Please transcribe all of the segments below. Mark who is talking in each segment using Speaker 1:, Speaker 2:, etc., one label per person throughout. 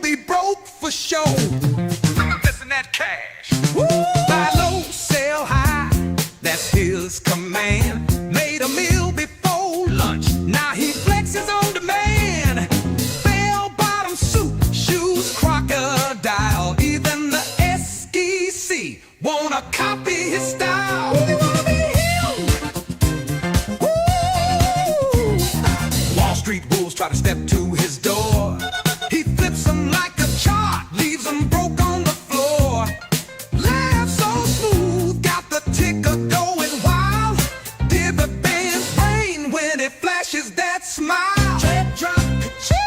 Speaker 1: be broke for sure. I'm missing that cash. Woo! Buy low, sell high, that's his command. Made a meal before lunch, now he flexes on demand. Bell-bottom suit, shoes, crocodile. Even the SEC wanna copy his style. They wanna be him. Woo! Wall Street wolves try to step to his door. He flips them like a chart, leaves them broke on the floor. Laugh so smooth, got the ticker going wild. Divot band's brain when it flashes that smile. Drip, drop, ka-ching.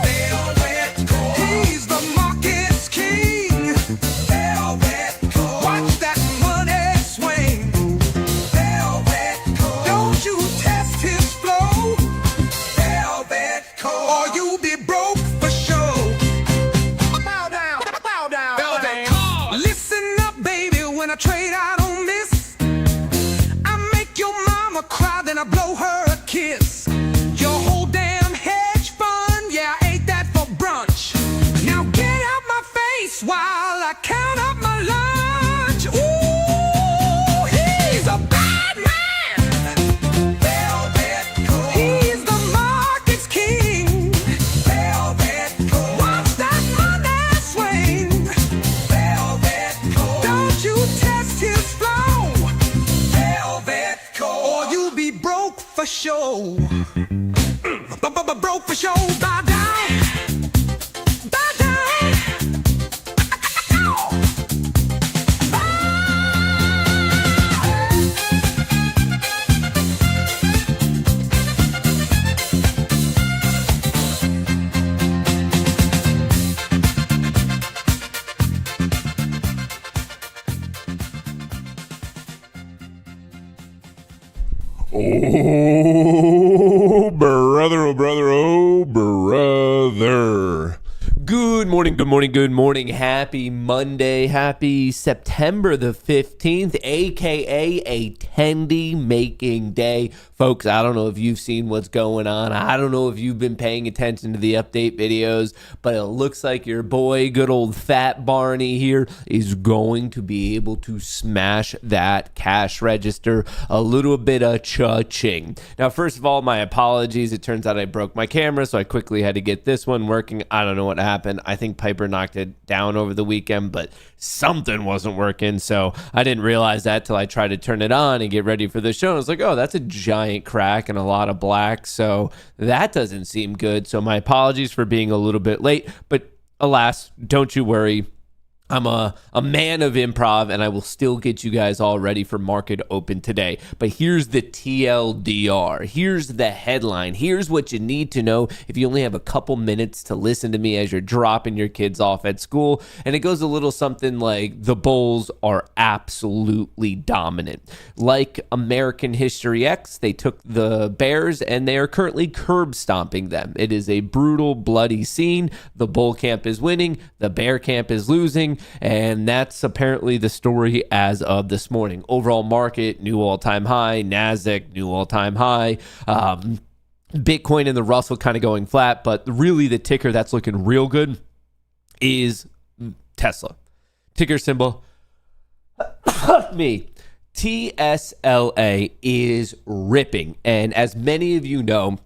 Speaker 1: Velvet Kohrs. He's the market's king. Velvet Kohrs. Watch that money swing. Velvet Kohrs. Don't you test his flow. Velvet Kohrs. Or you'll be broke for sure. Bow down, bow down. Velvet Kohrs. Listen up, baby, when I trade out on this. I make your mama cry, then I blow her a kiss. Your whole damn hedge fund, yeah, I ate that for brunch. Now get out my face while I count up my lunch. Ooh, he's a bad man. Velvet Kohrs. He's the market's king. Velvet Kohrs. Watch that money swing. Velvet Kohrs. Don't you test his flow. Velvet Kohrs. Or you'll be broke for sure. Broke for sure. Bow down. Bow down.
Speaker 2: Oh, brother, oh, brother, oh, brother. Good morning, good morning, good morning. Happy Monday. Happy September the 15th, a.k.a. a tendy-making day. Folks, I don't know if you've seen what's going on. I don't know if you've been paying attention to the update videos, but it looks like your boy, good old fat Barney here, is going to be able to smash that cash register. A little bit of cha-ching. Now, first of all, my apologies. It turns out I broke my camera, so I quickly had to get this one working. I don't know what happened. I think Piper knocked it down over the weekend, but something wasn't working, so I didn't realize that till I tried to turn it on and get ready for the show. I was like, oh, that's a giant crack and a lot of black, so that doesn't seem good. So my apologies for being a little bit late, but alas, don't you worry. I'm a man of improv, and I will still get you guys all ready for market open today. But here's the TLDR. Here's the headline. Here's what you need to know if you only have a couple minutes to listen to me as you're dropping your kids off at school. And it goes a little something like, the Bulls are absolutely dominant. Like American History X, they took the Bears, and they are currently curb stomping them. It is a brutal, bloody scene. The Bull camp is winning. The Bear camp is losing. And that's apparently the story as of this morning. Overall market, new all-time high. NASDAQ, new all-time high. Bitcoin and the Russell kind of going flat. But really the ticker that's looking real good is Tesla. Ticker symbol, me. TSLA is ripping. And as many of you know,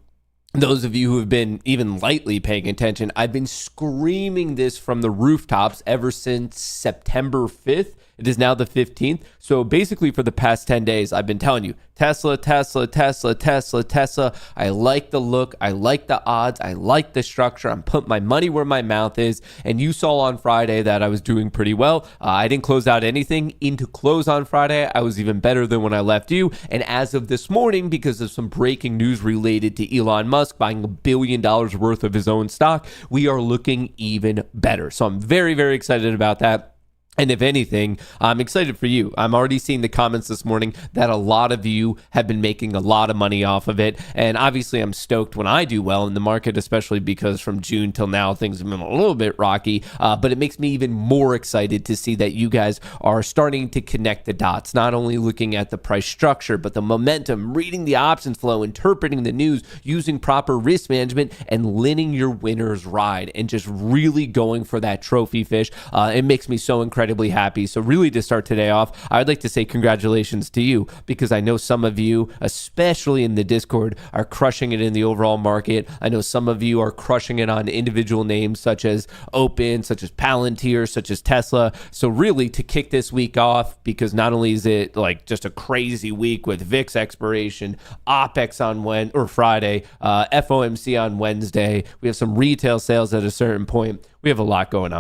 Speaker 2: those of you who have been even lightly paying attention, I've been screaming this from the rooftops ever since September 5th. It is now the 15th. So basically for the past 10 days, I've been telling you, Tesla, Tesla, Tesla, Tesla, Tesla. I like the look. I like the odds. I like the structure. I'm putting my money where my mouth is. And you saw on Friday that I was doing pretty well. I didn't close out anything into close on Friday. I was even better than when I left you. And as of this morning, because of some breaking news related to Elon Musk buying $1 billion worth of his own stock, we are looking even better. So I'm very, very excited about that. And if anything, I'm excited for you. I'm already seeing the comments this morning that a lot of you have been making a lot of money off of it. And obviously, I'm stoked when I do well in the market, especially because from June till now, things have been a little bit rocky. But it makes me even more excited to see that you guys are starting to connect the dots, not only looking at the price structure, but the momentum, reading the options flow, interpreting the news, using proper risk management, and letting your winners ride, and just really going for that trophy fish. It makes me so incredibly happy. So really, to start today off, I'd like to say congratulations to you, because I know some of you, especially in the Discord, are crushing it in the overall market. I know some of you are crushing it on individual names such as Open, such as Palantir, such as Tesla. So really, to kick this week off, because not only is it like just a crazy week with VIX expiration, OPEX on Friday, FOMC on Wednesday, we have some retail sales at a certain point. We have a lot going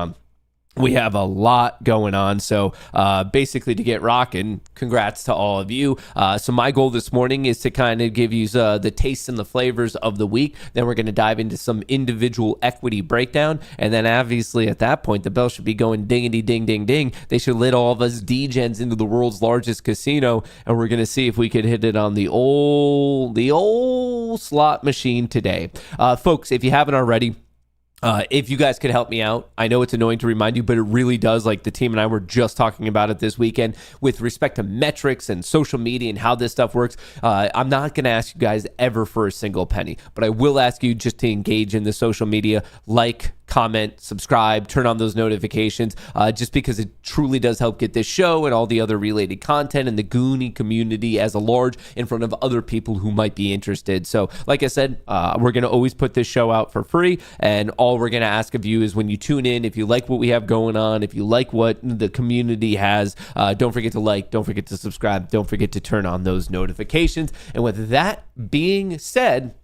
Speaker 2: on. So basically, to get rocking, congrats to all of you. So my goal this morning is to kind of give you the taste and the flavors of the week. Then we're going to dive into some individual equity breakdown. And then obviously at that point, the bell should be going dingity ding, ding, ding. They should let all of us degens into the world's largest casino. And we're going to see if we could hit it on the old slot machine today. Folks, if you haven't already, if you guys could help me out, I know it's annoying to remind you, but it really does. Like the team and I were just talking about it this weekend with respect to metrics and social media and how this stuff works. I'm not going to ask you guys ever for a single penny, but I will ask you just to engage in the social media, like, comment, subscribe, turn on those notifications, just because it truly does help get this show and all the other related content and the Goonie community as a large in front of other people who might be interested. So like I said, we're going to always put this show out for free, and all we're going to ask of you is when you tune in, if you like what we have going on, if you like what the community has, don't forget to like, don't forget to subscribe, don't forget to turn on those notifications. And with that being said,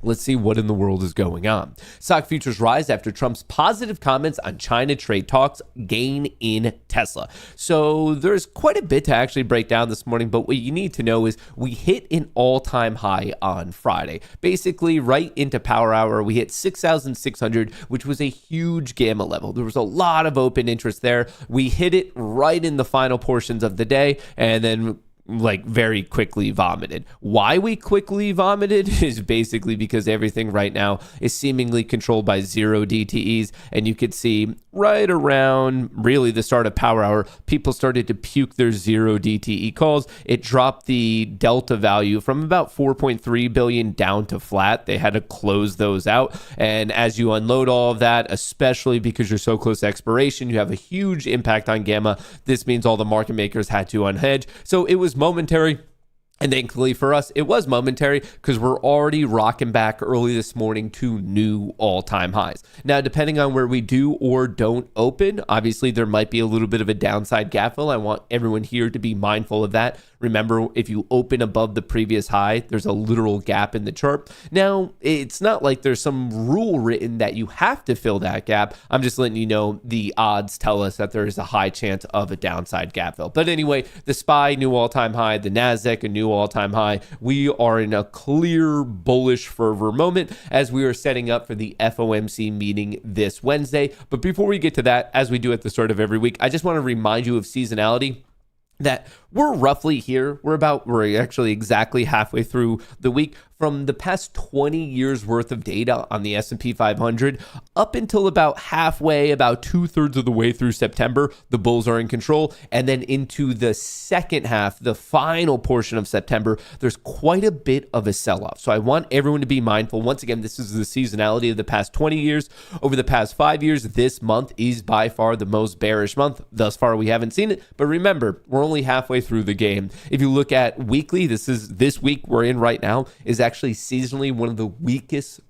Speaker 2: let's see what in the world is going on. Stock futures rise after Trump's positive comments on China trade talks gain in Tesla. So there's quite a bit to actually break down this morning, but what you need to know is we hit an all-time high on Friday. Basically, right into power hour, we hit 6,600, which was a huge gamma level. There was a lot of open interest there. We hit it right in the final portions of the day, and then very quickly vomited. Why we quickly vomited is basically because everything right now is seemingly controlled by zero DTEs, and you could see right around really the start of power hour, people started to puke their zero DTE calls. It dropped the delta value from about 4.3 billion down to flat. They had to close those out, and as you unload all of that, especially because you're so close to expiration, you have a huge impact on gamma. This means all the market makers had to unhedge. So it was momentary. And thankfully for us, it was momentary because we're already rocking back early this morning to new all-time highs. Now, depending on where we do or don't open, obviously there might be a little bit of a downside gap fill. I want everyone here to be mindful of that. Remember, if you open above the previous high, there's a literal gap in the chart. Now, it's not like there's some rule written that you have to fill that gap. I'm just letting you know the odds tell us that there is a high chance of a downside gap fill. But anyway, the SPY, new all-time high, the NASDAQ, a new all-time high. We are in a clear bullish fervor moment as we are setting up for the FOMC meeting this Wednesday. But before we get to that, as we do at the start of every week, I just want to remind you of seasonality, that we're roughly here. We're actually exactly halfway through the week. From the past 20 years worth of data on the S&P 500 up until about halfway, about 2/3 of the way through September, the bulls are in control. And then into the second half, the final portion of September, there's quite a bit of a sell-off. So I want everyone to be mindful. Once again, this is the seasonality of the past 20 years. Over the past 5 years, this month is by far the most bearish month. Thus far, we haven't seen it. But remember, we're only halfway through the game. If you look at weekly, this week we're in right now is actually seasonally one of the weakest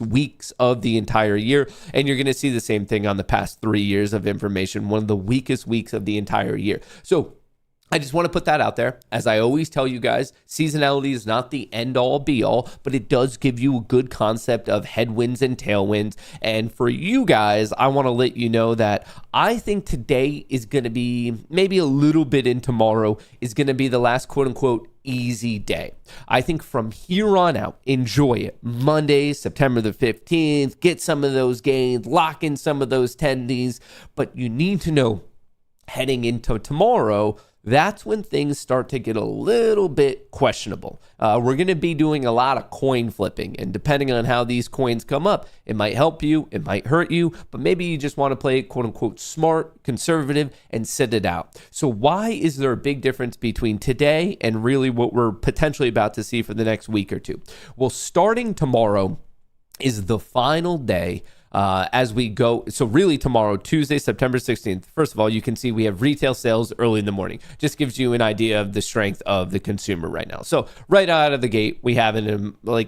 Speaker 2: weeks of the entire year. And you're going to see the same thing on the past 3 years of information, one of the weakest weeks of the entire year. So I just want to put that out there. As I always tell you guys, seasonality is not the end all be all, but it does give you a good concept of headwinds and tailwinds. And for you guys, I want to let you know that I think today is going to be, maybe a little bit in tomorrow, is going to be the last quote unquote easy day. I think from here on out, enjoy it. Monday, September the 15th, get some of those gains, lock in some of those tendies, but you need to know heading into tomorrow, that's when things start to get a little bit questionable. We're going to be doing a lot of coin flipping, and depending on how these coins come up, it might help you, it might hurt you, but maybe you just want to play quote unquote smart, conservative, and sit it out. So why is there a big difference between today and really what we're potentially about to see for the next week or two? Well, starting tomorrow is the final day as we go. So really tomorrow, Tuesday, September 16th, first of all, you can see we have retail sales early in the morning. Just gives you an idea of the strength of the consumer right now. So right out of the gate, we have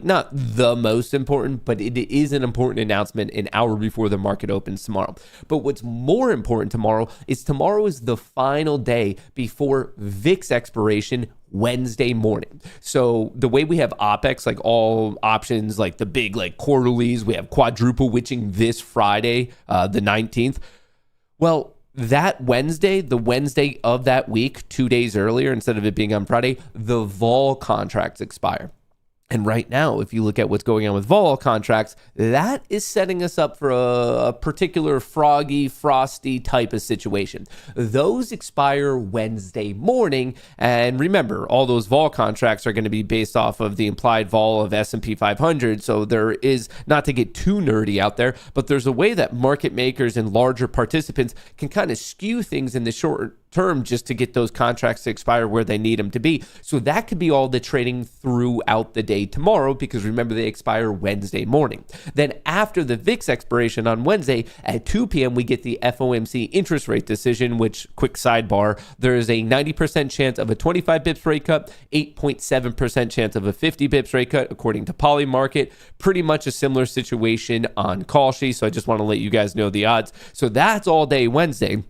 Speaker 2: not the most important, but it is an important announcement an hour before the market opens tomorrow. But what's more important tomorrow is the final day before VIX expiration Wednesday morning. So the way we have OPEX, like all options, like the big like quarterlies, we have quadruple witching this Friday, the 19th. Well, that Wednesday, the Wednesday of that week, 2 days earlier, instead of it being on Friday, the vol contracts expire. And right now, if you look at what's going on with vol contracts, that is setting us up for a particular frosty type of situation. Those expire Wednesday morning. And remember, all those vol contracts are going to be based off of the implied vol of S&P 500. So there is, not to get too nerdy out there, but there's a way that market makers and larger participants can kind of skew things in the short term just to get those contracts to expire where they need them to be. So that could be all the trading throughout the day tomorrow, because remember, they expire Wednesday morning. Then after the VIX expiration on Wednesday at 2 p.m., we get the FOMC interest rate decision, which, quick sidebar, there is a 90% chance of a 25 bips rate cut, 8.7% chance of a 50 bips rate cut, according to Polymarket. Pretty much a similar situation on Kohrs, so I just want to let you guys know the odds. So that's all day Wednesday.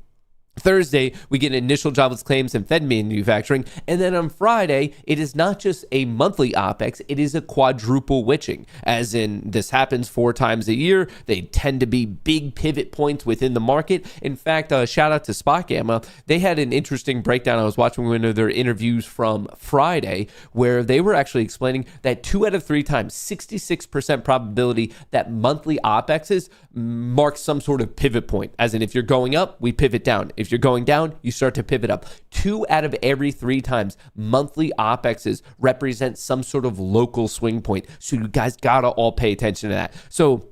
Speaker 2: Thursday, we get initial jobless claims and Fed manufacturing. And then on Friday, it is not just a monthly OPEX, it is a quadruple witching, as in this happens 4 times a year. They tend to be big pivot points within the market. In fact, shout out to Spot Gamma. They had an interesting breakdown. I was watching one of their interviews from Friday where they were actually explaining that 2 out of 3 times, 66% probability that monthly OPEXs mark some sort of pivot point. As in, if you're going up, we pivot down. If you're going down, you start to pivot up. 2 out of every 3 times, monthly OPEXs represent some sort of local swing point. So you guys gotta all pay attention to that. So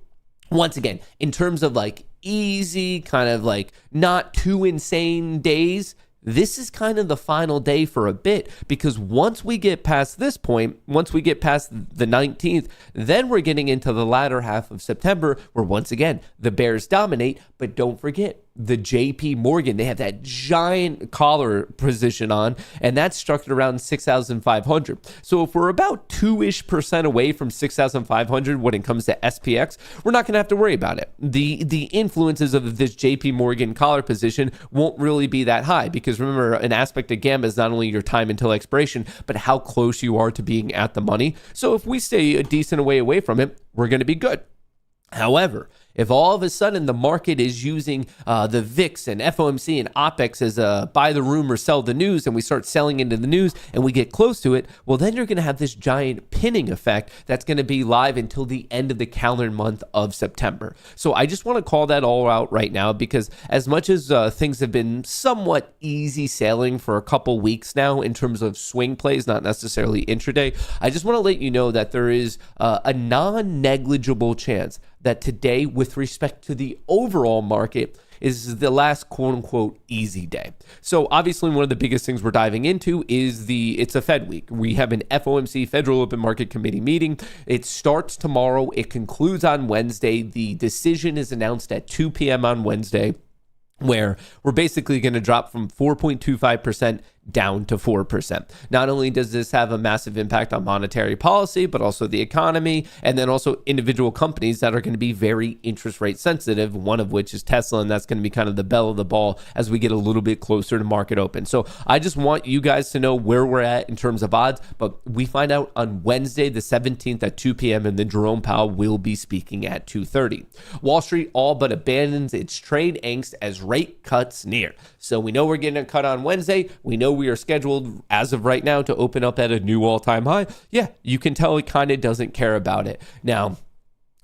Speaker 2: once again, in terms of like easy, kind of like not too insane days, this is kind of the final day for a bit, because once we get past this point, once we get past the 19th, then we're getting into the latter half of September where once again, the bears dominate. But don't forget, the JP Morgan, they have that giant collar position on, and that's structured around 6,500. So if we're about 2-ish% away from 6,500 when it comes to SPX, we're not going to have to worry about it. The influences of this JP Morgan collar position won't really be that high, because remember, an aspect of gamma is not only your time until expiration, but how close you are to being at the money. So if we stay a decent away from it, we're going to be good. However, if all of a sudden the market is using the VIX and FOMC and OPEX as a buy the rumor, sell the news, and we start selling into the news and we get close to it, well, then you're going to have this giant pinning effect that's going to be live until the end of the calendar month of September. So I just want to call that all out right now, because as much as things have been somewhat easy sailing for a couple weeks now in terms of swing plays, not necessarily intraday, I just want to let you know that there is a non-negligible chance that today, with respect to the overall market, is the last quote-unquote easy day. So obviously one of the biggest things we're diving into is it's a Fed week. We have an FOMC, Federal Open Market Committee meeting. It starts tomorrow. It concludes on Wednesday. The decision is announced at 2 p.m. on Wednesday, where we're basically going to drop from 4.25% down to 4%. Not only does this have a massive impact on monetary policy, but also the economy, and then also individual companies that are going to be very interest rate sensitive, one of which is Tesla, and that's going to be kind of the belle of the ball as we get a little bit closer to market open. So I just want you guys to know where we're at in terms of odds, but we find out on Wednesday, the 17th at 2 p.m., and then Jerome Powell will be speaking at 2:30. Wall Street all but abandons its trade angst as rate cuts near. So we know we're getting a cut on Wednesday. We know we are scheduled as of right now to open up at a new all-time high, yeah, you can tell it kind of doesn't care about it. Now,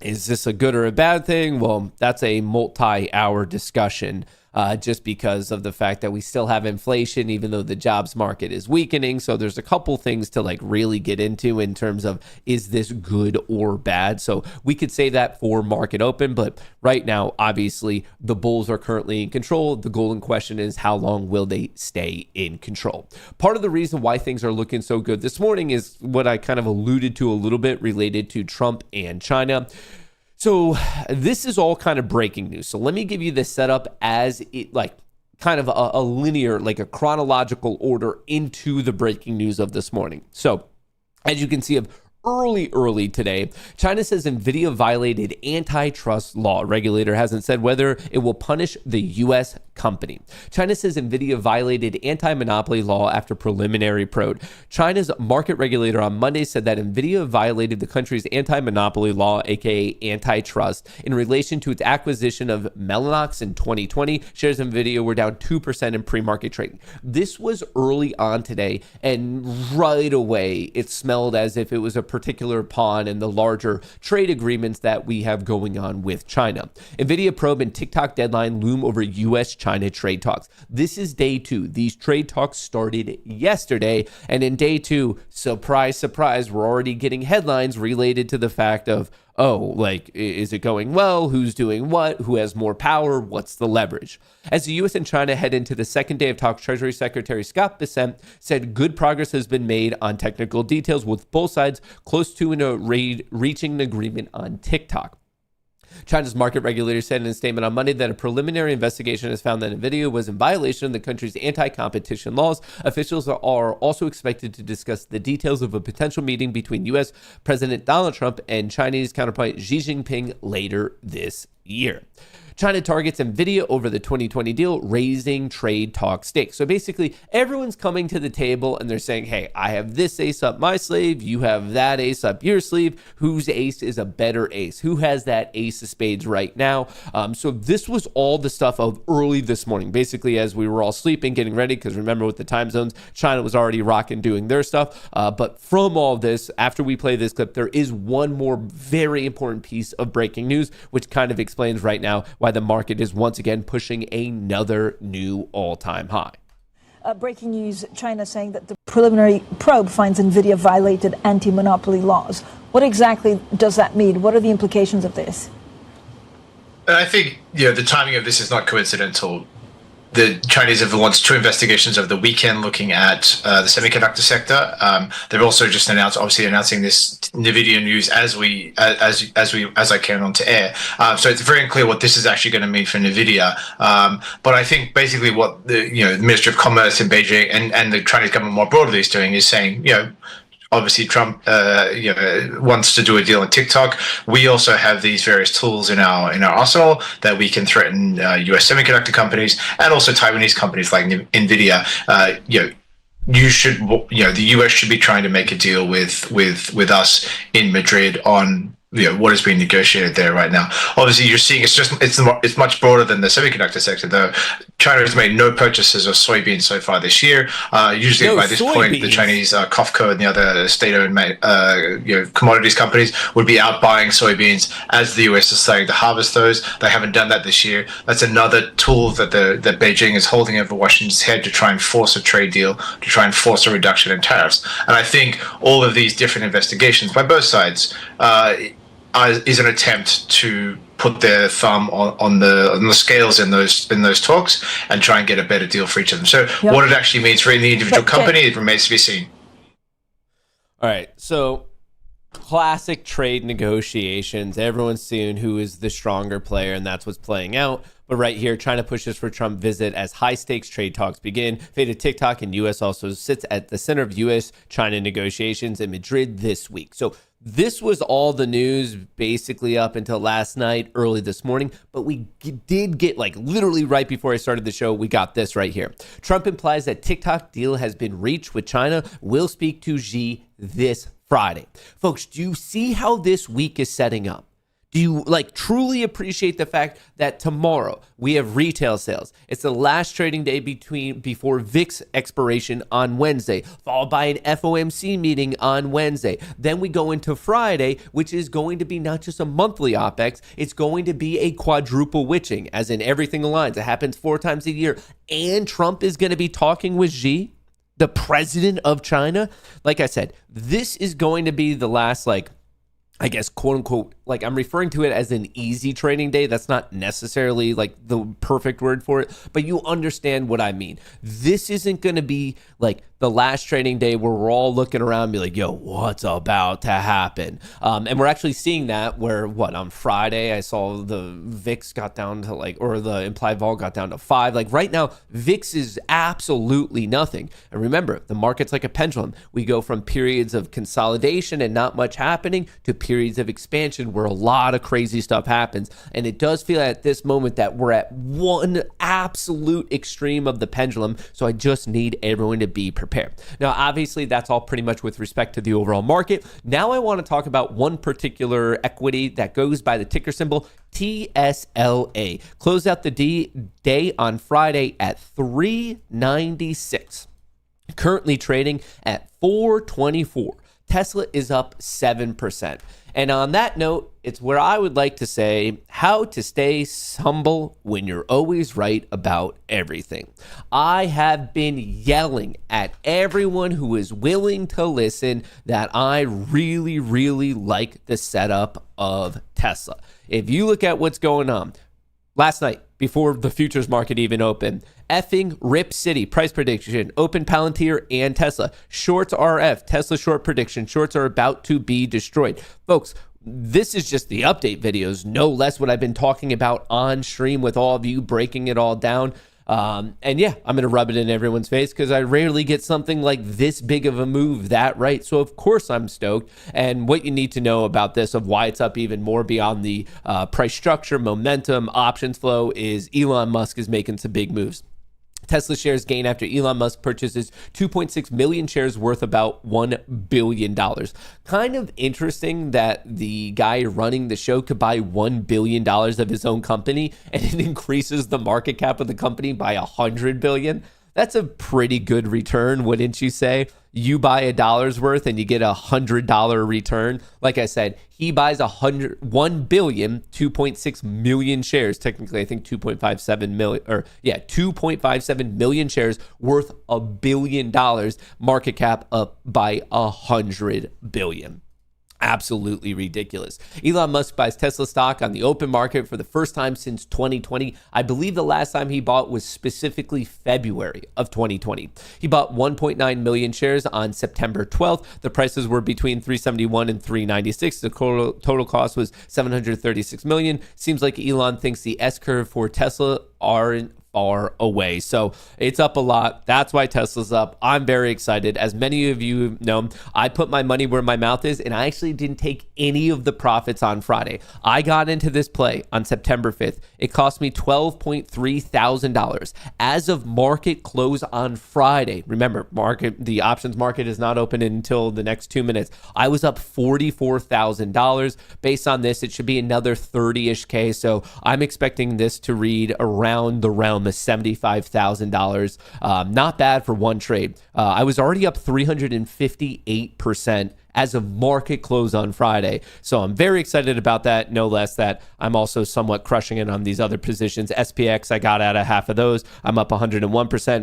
Speaker 2: is this a good or a bad thing? Well, that's a multi-hour discussion. Just because of the fact that we still have inflation, even though the jobs market is weakening. So there's a couple things to like really get into in terms of, is this good or bad? So we could say that for market open, but right now, obviously, the bulls are currently in control. The golden question is, how long will they stay in control? Part of the reason why things are looking so good this morning is what I kind of alluded to a little bit related to Trump and China. So this is all kind of breaking news. So let me give you the setup as it like kind of a linear, like a chronological order into the breaking news of this morning. So as you can see, early today, China says NVIDIA violated antitrust law. Regulator hasn't said whether it will punish the U.S. company. China says NVIDIA violated anti-monopoly law after preliminary probe. China's market regulator on Monday said that NVIDIA violated the country's anti-monopoly law, aka antitrust, in relation to its acquisition of Mellanox in 2020. Shares of NVIDIA were down 2% in pre-market trading. This was early on today, and right away it smelled as if it was a particular pawn in the larger trade agreements that we have going on with China. NVIDIA probe and TikTok deadline loom over U.S.-China trade talks. This is day 2. These trade talks started yesterday, and in day 2, surprise, surprise, we're already getting headlines related to the fact of, oh, like, is it going well? Who's doing what? Who has more power? What's the leverage? As the U.S. and China head into the second day of talks, Treasury Secretary Scott Bessent said good progress has been made on technical details, with both sides close to reaching an agreement on TikTok. China's market regulator said in a statement on Monday that a preliminary investigation has found that NVIDIA was in violation of the country's anti-competition laws. Officials are also expected to discuss the details of a potential meeting between U.S. President Donald Trump and Chinese counterpart Xi Jinping later this year. China targets NVIDIA over the 2020 deal, raising trade talk stakes. So basically, everyone's coming to the table and they're saying, hey, I have this ace up my sleeve, you have that ace up your sleeve. Whose ace is a better ace? Who has that ace of spades right now? So this was all the stuff of early this morning, basically as we were all sleeping, getting ready, because remember with the time zones, China was already rocking, doing their stuff. But from all this, after we play this clip, there is one more very important piece of breaking news, which kind of explains right now why the market is once again pushing another new all-time high.
Speaker 3: Breaking news, China saying that the preliminary probe finds NVIDIA violated anti-monopoly laws. What exactly does that mean? What are the implications of this?
Speaker 4: I think the timing of this is not coincidental. The Chinese have launched 2 investigations over the weekend looking at the semiconductor sector. They've also just announcing this NVIDIA news as I came on to air. So it's very unclear what this is actually going to mean for NVIDIA. But I think basically what the Ministry of Commerce in Beijing and the Chinese government more broadly is doing is saying, obviously Trump wants to do a deal on TikTok. We also have these various tools in our arsenal that we can threaten U.S. semiconductor companies and also Taiwanese companies like NVIDIA. You should, the U.S. should be trying to make a deal with us in Madrid on what is being negotiated there right now. Obviously, you're seeing it's much broader than the semiconductor sector, though. China has made no purchases of soybeans so far this year. Usually, by this point, the Chinese COFCO and the other state-owned commodities companies would be out buying soybeans as the U.S. is starting to harvest those. They haven't done that this year. That's another tool that that Beijing is holding over Washington's head to try and force a trade deal, to try and force a reduction in tariffs. And I think all of these different investigations by both sides is an attempt to put their thumb on the scales in those talks and try and get a better deal for each of them. So what it actually means for any individual company, it remains to be seen.
Speaker 2: All right, so classic trade negotiations. Everyone's seeing who is the stronger player, and that's what's playing out. But right here, China pushes for Trump visit as high-stakes trade talks begin. Fate of TikTok and U.S. also sits at the center of U.S.-China negotiations in Madrid this week. So this was all the news basically up until last night, early this morning. But we did get, literally right before I started the show, we got this right here. Trump implies that TikTok deal has been reached with China. Will speak to Xi this Friday. Folks, do you see how this week is setting up? Do you truly appreciate the fact that tomorrow we have retail sales? It's the last trading day before VIX expiration on Wednesday, followed by an FOMC meeting on Wednesday. Then we go into Friday, which is going to be not just a monthly OPEX, it's going to be a quadruple witching, as in everything aligns. It happens 4 times a year. And Trump is going to be talking with Xi, the president of China. Like I said, this is going to be the last, I guess, quote unquote, I'm referring to it as an easy trading day. That's not necessarily the perfect word for it, but you understand what I mean. This isn't going to be the last trading day where we're all looking around and be like, yo, what's about to happen? And we're actually seeing that where on Friday, I saw the VIX got down to or the implied vol got down to 5. Right now, VIX is absolutely nothing. And remember, the market's like a pendulum. We go from periods of consolidation and not much happening to periods of expansion where a lot of crazy stuff happens. And it does feel at this moment that we're at one absolute extreme of the pendulum. So I just need everyone to be prepared. Now, obviously, that's all pretty much with respect to the overall market. Now I want to talk about one particular equity that goes by the ticker symbol TSLA. Closed out the day on Friday at 396. Currently trading at 424. Tesla is up 7%. And on that note, it's where I would like to say how to stay humble when you're always right about everything. I have been yelling at everyone who is willing to listen that I really, really like the setup of Tesla. If you look at what's going on, last night, before the futures market even opened, effing Rip City, price prediction, open Palantir and Tesla. Shorts RF, Tesla short prediction. Shorts are about to be destroyed. Folks, this is just the update videos, no less what I've been talking about on stream with all of you, breaking it all down. And yeah, I'm going to rub it in everyone's face because I rarely get something like this big of a move that right. So of course I'm stoked. And what you need to know about this, of why it's up even more beyond the price structure, momentum, options flow, is Elon Musk is making some big moves. Tesla shares gain after Elon Musk purchases 2.6 million shares worth about $1 billion. Kind of interesting that the guy running the show could buy $1 billion of his own company and it increases the market cap of the company by $100 billion. That's a pretty good return, wouldn't you say? You buy $1 worth and you get $100 return. Like I said, he buys 1 billion, 2.6 million shares. Technically, I think 2.57 million, 2.57 million shares worth $1 billion. Market cap up by 100 billion. Absolutely ridiculous. Elon Musk buys Tesla stock on the open market for the first time since 2020. I believe the last time he bought was specifically February of 2020. He bought 1.9 million shares on September 12th. The prices were between 371 and 396. The total cost was 736 million. Seems like Elon thinks the S-curve for Tesla aren't far away. So it's up a lot. That's why Tesla's up. I'm very excited. As many of you know, I put my money where my mouth is, and I actually didn't take any of the profits on Friday. I got into this play on September 5th. It cost me $12.3 thousand. As of market close on Friday, remember, the options market is not open until the next 2 minutes. I was up $44,000. Based on this, it should be another 30-ish K. So I'm expecting this to read around the realm of $75,000. Not bad for one trade. I was already up 358% as of market close on Friday. So I'm very excited about that. No less that I'm also somewhat crushing it on these other positions. SPX, I got out of half of those. I'm up 101%.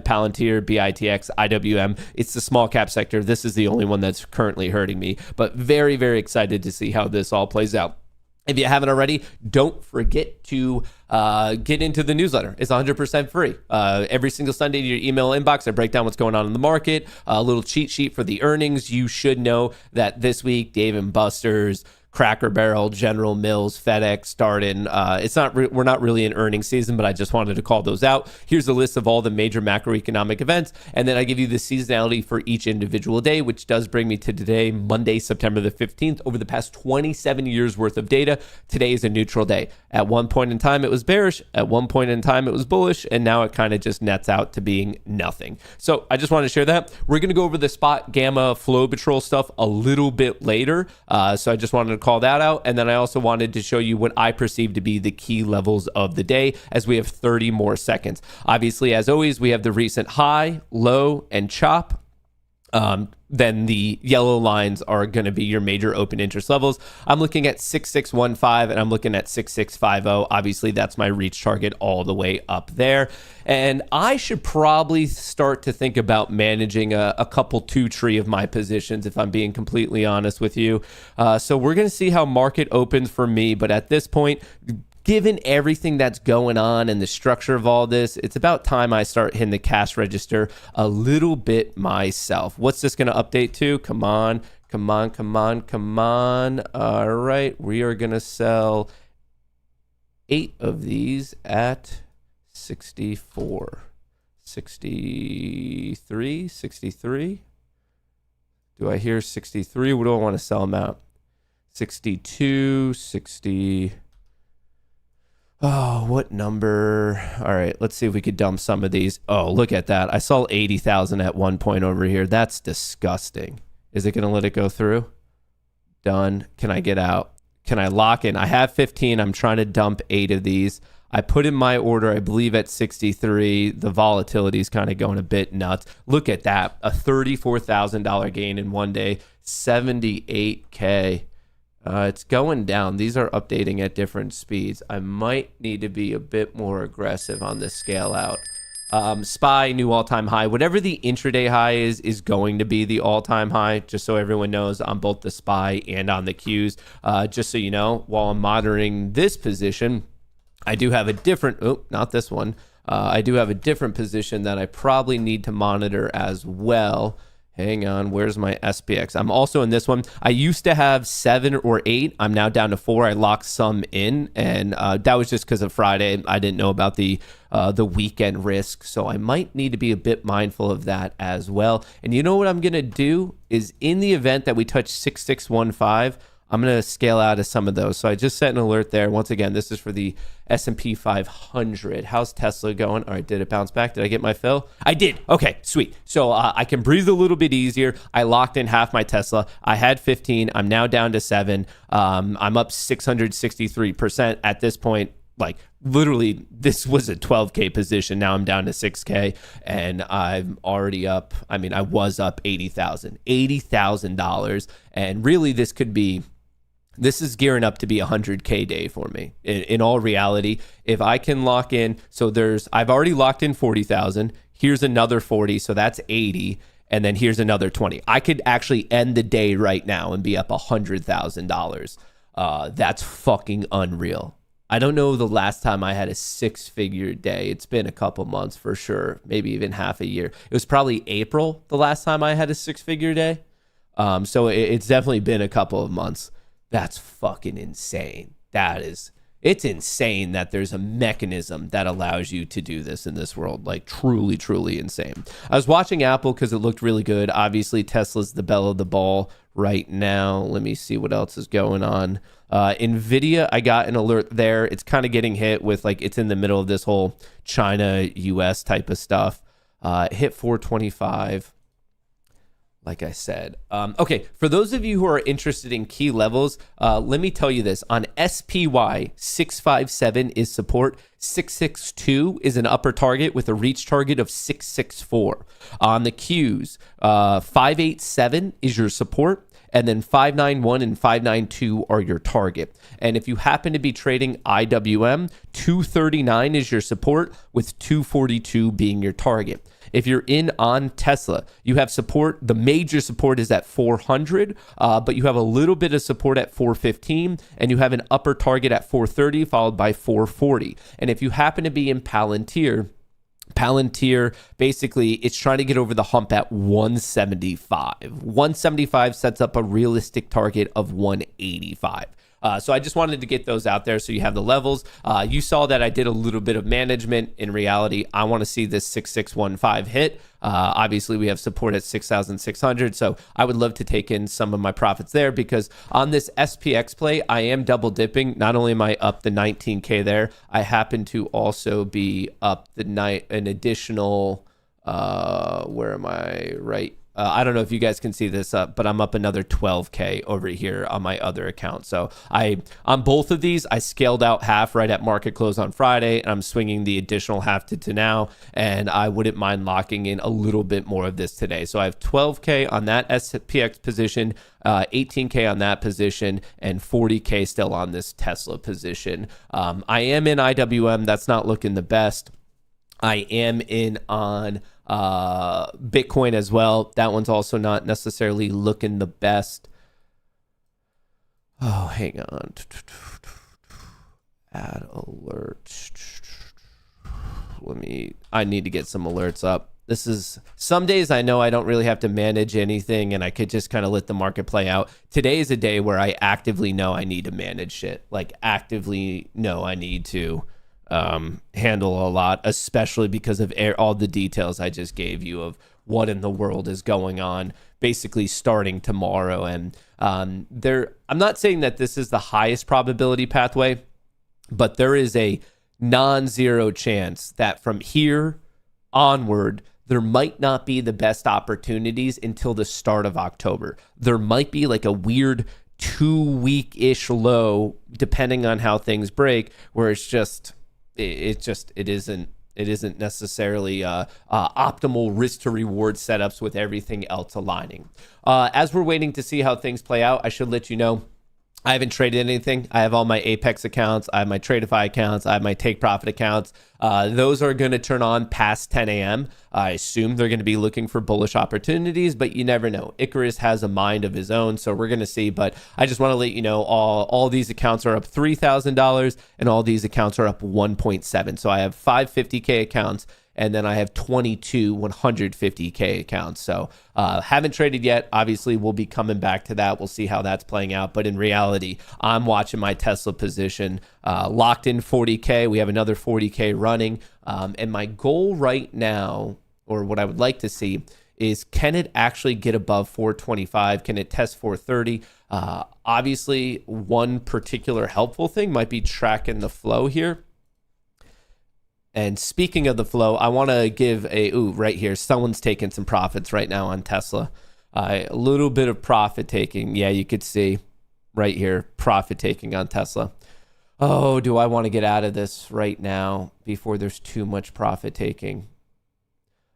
Speaker 2: Palantir, BITX, IWM. It's the small cap sector. This is the only one that's currently hurting me, but very, very excited to see how this all plays out. If you haven't already, don't forget to get into the newsletter. It's 100% free. Every single Sunday to your email inbox, I break down what's going on in the market, a little cheat sheet for the earnings. You should know that this week, Dave & Buster's, Cracker Barrel, General Mills, FedEx, starting. We're not really in earnings season, but I just wanted to call those out. Here's a list of all the major macroeconomic events, and then I give you the seasonality for each individual day, which does bring me to today, Monday, September the 15th. Over the past 27 years worth of data, today is a neutral day. At one point in time, it was bearish. At one point in time, it was bullish, and now it kind of just nets out to being nothing. So I just want to share that. We're going to go over the spot gamma flow patrol stuff a little bit later. So I just wanted to call that out. And then I also wanted to show you what I perceive to be the key levels of the day, as we have 30 more seconds. Obviously, as always, we have the recent high, low, and chop. Then the yellow lines are going to be your major open interest levels. I'm looking at 6615 and I'm looking at 6650. Obviously, that's my reach target all the way up there. And I should probably start to think about managing a couple two tree of my positions, if I'm being completely honest with you. So we're going to see how market opens for me. But at this point, given everything that's going on and the structure of all this, it's about time I start hitting the cash register a little bit myself. What's this going to update to? Come on. All right, we are going to sell 8 of these at 64. 63. Do I hear 63? What do I want to sell them at? 62, 60. Oh, what number? All right, let's see if we could dump some of these. Oh, look at that. I saw 80,000 at one point over here. That's disgusting. Is it going to let it go through? Done. Can I get out? Can I lock in? I have 15. I'm trying to dump 8 of these. I put in my order, I believe, at 63. The volatility is kind of going a bit nuts. Look at that. A $34,000 gain in one day. 78K. It's going down. These are updating at different speeds. I might need to be a bit more aggressive on this scale out. SPY, new all-time high. Whatever the intraday high is going to be the all-time high, just so everyone knows, on both the SPY and on the Qs. Just so you know, while I'm monitoring this position, I do have a different, not this one. I do have a different position that I probably need to monitor as well. Hang on, where's my SPX? I'm also in this one. I used to have 7 or 8. I'm now down to 4. I locked some in, and that was just because of Friday. I didn't know about the weekend risk, so I might need to be a bit mindful of that as well. And you know what I'm going to do is, in the event that we touch 6615, I'm going to scale out of some of those. So I just set an alert there. Once again, this is for the S&P 500. How's Tesla going? All right, did it bounce back? Did I get my fill? I did. Okay, sweet. So I can breathe a little bit easier. I locked in half my Tesla. I had 15. I'm now down to 7. I'm up 663% at this point. Like, literally, this was a 12K position. Now I'm down to 6K, and I'm already up. I mean, I was up $80,000. And really, this is gearing up to be a 100K day for me. In all reality, if I can lock in, so I've already locked in 40,000. Here's another 40, so that's 80. And then here's another 20. I could actually end the day right now and be up $100,000. That's fucking unreal. I don't know the last time I had a 6-figure day. It's been a couple months for sure, maybe even half a year. It was probably April the last time I had a 6-figure day. So it's definitely been a couple of months. That's fucking insane. It's insane that there's a mechanism that allows you to do this in this world. Like, truly, truly insane. I was watching Apple because it looked really good. Obviously, Tesla's the belle of the ball right now. Let me see what else is going on. NVIDIA, I got an alert there. It's kind of getting hit with, like, it's in the middle of this whole China-US type of stuff. Hit 425. Like I said. Okay, for those of you who are interested in key levels, let me tell you this. On SPY, 657 is support. 662 is an upper target with a reach target of 664. On the Qs, 587 is your support. And then 591 and 592 are your target. And if you happen to be trading IWM, 239 is your support, with 242 being your target. If you're in on Tesla, you have support. The major support is at 400, but you have a little bit of support at 415, and you have an upper target at 430, followed by 440. And if you happen to be in Palantir, basically, it's trying to get over the hump at 175. 175 sets up a realistic target of 185. So I just wanted to get those out there so you have the levels. You saw that I did a little bit of management. In reality, I want to see this 6615 hit. Obviously, we have support at 6,600. So I would love to take in some of my profits there, because on this SPX play, I am double dipping. Not only am I up the 19K there, I happen to also be up an additional, where am I? Right I don't know if you guys can see this, but I'm up another 12K over here on my other account. So on both of these, I scaled out half right at market close on Friday, and I'm swinging the additional half to now, and I wouldn't mind locking in a little bit more of this today. So I have 12K on that SPX position, 18K on that position, and 40K still on this Tesla position. I am in IWM. That's not looking the best. I am in on Bitcoin as well. That one's also not necessarily looking the best. Oh, hang on. Add alert. I need to get some alerts up. This is, some days I know I don't really have to manage anything and I could just kind of let the market play out. Today is a day where I actively know I need to manage shit. Like actively know I need to handle a lot, especially because of all the details I just gave you of what in the world is going on basically starting tomorrow. And I'm not saying that this is the highest probability pathway, but there is a non-zero chance that from here onward, there might not be the best opportunities until the start of October. There might be like a weird 2-week-ish low, depending on how things break, where it isn't necessarily optimal risk to reward setups with everything else aligning. As we're waiting to see how things play out, I should let you know I haven't traded anything. I have all my Apex accounts. I have my Tradeify accounts. I have my Take Profit accounts. Those are going to turn on past 10 a.m. I assume they're going to be looking for bullish opportunities, but you never know. Icarus has a mind of his own, so we're going to see. But I just want to let you know all these accounts are up $3,000 and all these accounts are up 1.7. So I have 550K accounts, and then I have 22 150K accounts. So haven't traded yet. Obviously, we'll be coming back to that. We'll see how that's playing out. But in reality, I'm watching my Tesla position locked in 40K. We have another 40K running. And my goal right now, or what I would like to see, is can it actually get above 425? Can it test 430? Obviously, one particular helpful thing might be tracking the flow here. And speaking of the flow, I want to give right here, someone's taking some profits right now on Tesla. A little bit of profit taking. Yeah, you could see right here, profit taking on Tesla. Oh, do I want to get out of this right now before there's too much profit taking?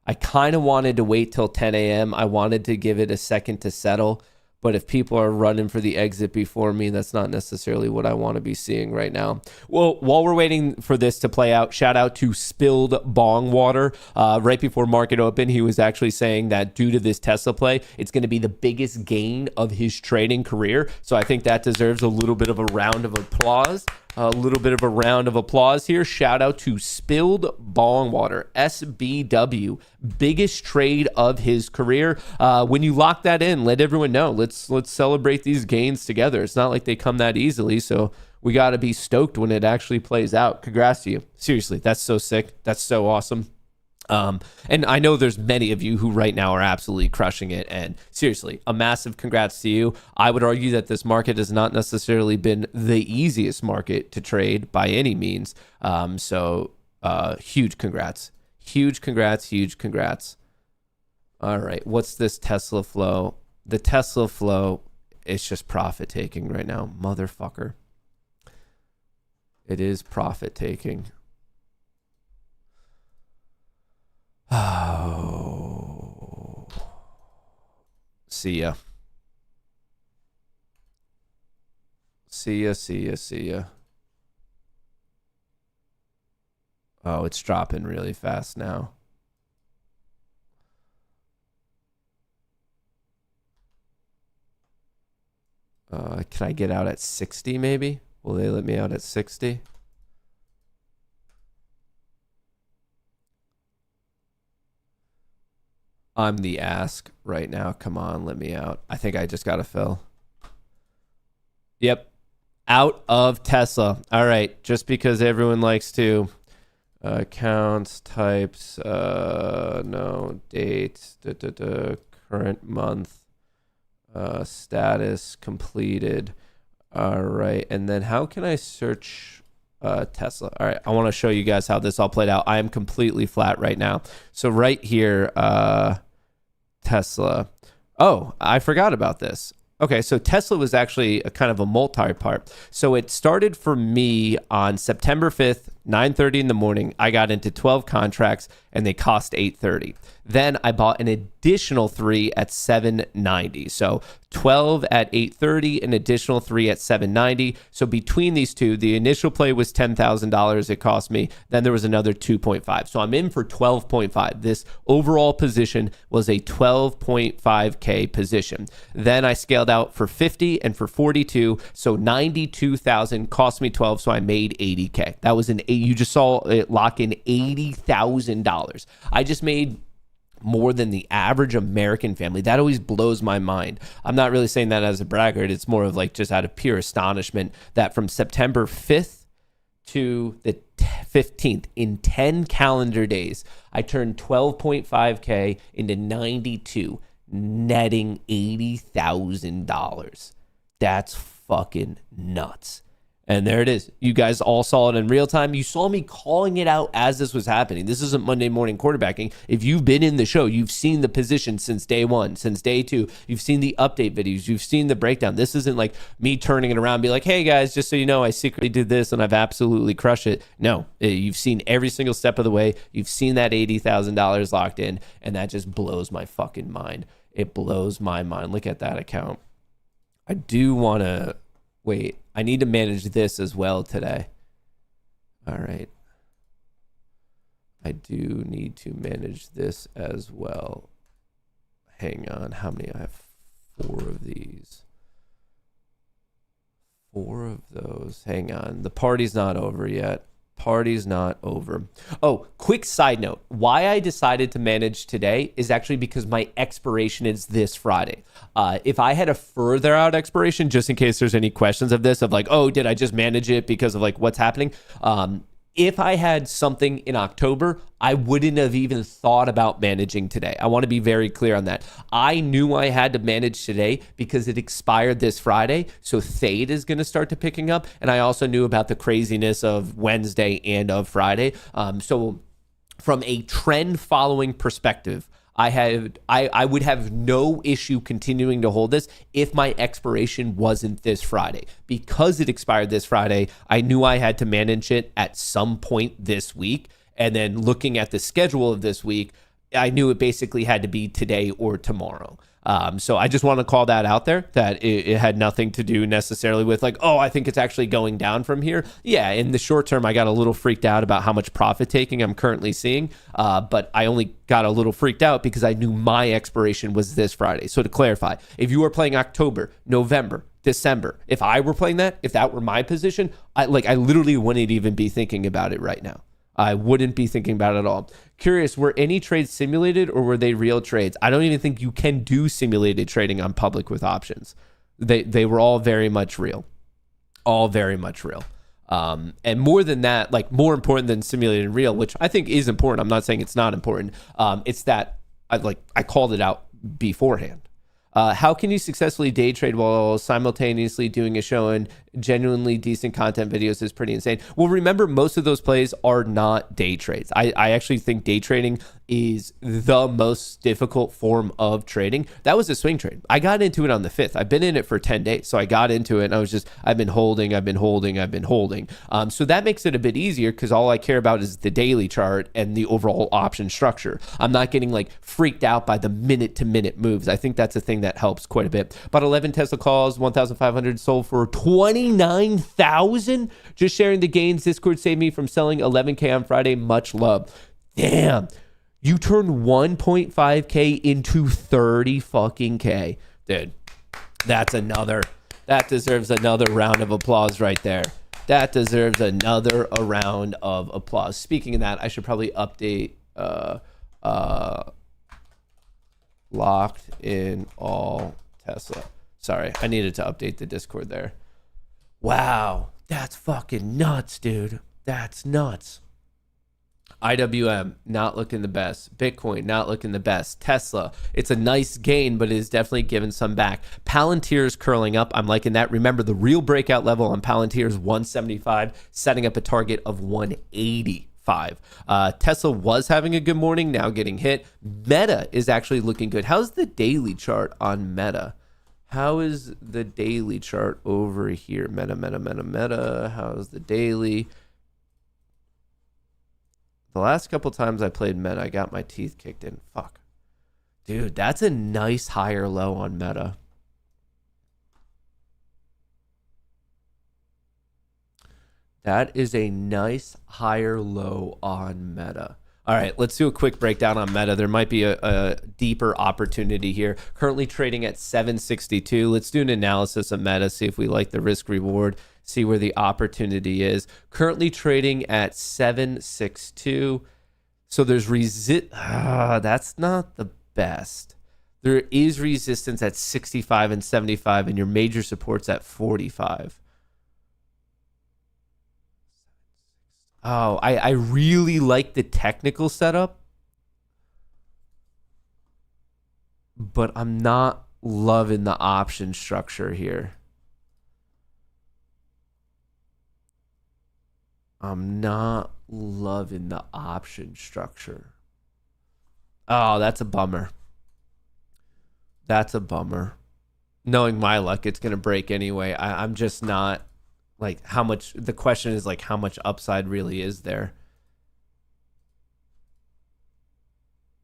Speaker 2: I kind of wanted to wait till 10 a.m. I wanted to give it a second to settle. But if people are running for the exit before me, that's not necessarily what I want to be seeing right now. Well, while we're waiting for this to play out, shout out to Spilled Bong Water. Right before market open, he was actually saying that due to this Tesla play, it's going to be the biggest gain of his trading career. So I think that deserves a little bit of a round of applause. Here. Shout out to Spilled Bong Water, SBW, biggest trade of his career. When you lock that in, let everyone know. Let's celebrate these gains together. It's not like they come that easily, so we got to be stoked when it actually plays out. Congrats to you. Seriously, that's so sick. That's so awesome. And I know there's many of you who right now are absolutely crushing it. And seriously, a massive congrats to you. I would argue that this market has not necessarily been the easiest market to trade by any means. So huge congrats. Huge congrats. All right. What's this Tesla flow? The Tesla flow is just profit taking right now. Motherfucker. It is profit taking. Oh, see ya. Oh, it's dropping really fast now. Can I get out at 60 maybe? Will they let me out at 60? I'm the ask right now. Come on, let me out. I think I just got to fill. Yep. Out of Tesla. All right. Just because everyone likes to. Accounts, types, no, dates, current month, status, completed. All right. And then how can I search Tesla? All right. I want to show you guys how this all played out. I am completely flat right now. So right here, Tesla. Oh, I forgot about this. Okay, so Tesla was actually a kind of a multi-part. So it started for me on September 5th, 9:30 in the morning. I got into 12 contracts and they cost $830. Then I bought an additional 3 at $790. So 12 at $830, an additional 3 at $790. So between these two, the initial play was $10,000 it cost me. Then there was another 2.5. So I'm in for 12.5. This overall position was a 12.5K position. Then I scaled out for 50 and for 42. So 92,000 cost me 12. So I made 80K. That was you just saw it lock in $80,000. I just made more than the average American family. That always blows my mind. I'm not really saying that as a braggart. It's more of like just out of pure astonishment that from September 5th to the 15th, in 10 calendar days, I turned 12.5K into 92, netting $80,000. That's fucking nuts. And there it is. You guys all saw it in real time. You saw me calling it out as this was happening. This isn't Monday morning quarterbacking. If you've been in the show, you've seen the position since day one, since day two. You've seen the update videos. You've seen the breakdown. This isn't like me turning it around and be like, hey guys, just so you know, I secretly did this and I've absolutely crushed it. No, you've seen every single step of the way. You've seen that $80,000 locked in, and that just blows my fucking mind. It blows my mind. Look at that account. I do want to... Wait, I need to manage this as well today. All right. I do need to manage this as well. Hang on. How many? I have 4 of these. 4 of those. Hang on. The party's not over yet. Party's not over. Oh, quick side note. Why I decided to manage today is actually because my expiration is this Friday. If I had a further out expiration, just in case there's any questions of this, of like, oh, did I just manage it because of like what's happening? If I had something in October, I wouldn't have even thought about managing today. I want to be very clear on that. I knew I had to manage today because it expired this Friday. So Thade is going to start to picking up. And I also knew about the craziness of Wednesday and of Friday. So from a trend following perspective, I would have no issue continuing to hold this if my expiration wasn't this Friday. Because it expired this Friday, I knew I had to manage it at some point this week. And then looking at the schedule of this week, I knew it basically had to be today or tomorrow. So I just want to call that out there, that it had nothing to do necessarily with like, oh, I think it's actually going down from here. Yeah, in the short term, I got a little freaked out about how much profit taking I'm currently seeing. But I only got a little freaked out because I knew my expiration was this Friday. So to clarify, if you were playing October, November, December, if I were playing that, if that were my position, I literally wouldn't even be thinking about it right now. I wouldn't be thinking about it at all. Curious, were any trades simulated or were they real trades? I don't even think you can do simulated trading on public with options. They were all very much real. All very much real. And more than that, like more important than simulated and real, which I think is important. I'm not saying it's not important. It's that I called it out beforehand. How can you successfully day trade while simultaneously doing a show and genuinely decent content videos is pretty insane? Well, remember, most of those plays are not day trades. I actually think day trading is the most difficult form of trading. That was a swing trade. I got into it on the 5th. I've been in it for 10 days. So I got into it and I've been holding. So that makes it a bit easier because all I care about is the daily chart and the overall option structure. I'm not getting like freaked out by the minute to minute moves. I think that's a thing that helps quite a bit. But 11 Tesla calls, 1,500 sold for 29,000. Just sharing the gains. Discord saved me from selling 11K on Friday. Much love. Damn. You turned 1.5K into 30 fucking K. Dude, that deserves another round of applause right there. That deserves another round of applause. Speaking of that, I should probably update locked in all Tesla. Sorry, I needed to update the Discord there. Wow, that's fucking nuts, dude. That's nuts. IWM, not looking the best. Bitcoin, not looking the best. Tesla, it's a nice gain, but it is definitely given some back. Palantir's curling up. I'm liking that. Remember, the real breakout level on Palantir is 175, setting up a target of 180 5. Tesla was having a good morning, now getting hit. Meta is actually looking good. How's the daily chart on Meta? How is the daily chart over here? Meta. How's the daily? The last couple times I played Meta, I got my teeth kicked in. Fuck. Dude, that's a nice higher low on Meta. That is a nice higher low on Meta. All right, let's do a quick breakdown on Meta. There might be a deeper opportunity here. Currently trading at 762. Let's do an analysis of Meta, see if we like the risk reward, see where the opportunity is. Currently trading at 762. So there's that's not the best. There is resistance at 65 and 75, and your major support's at 45. Oh, I really like the technical setup, but I'm not loving the option structure here. I'm not loving the option structure. Oh, that's a bummer. That's a bummer. Knowing my luck, it's going to break anyway. I'm just not... Like, how much, the question is, like, how much upside really is there?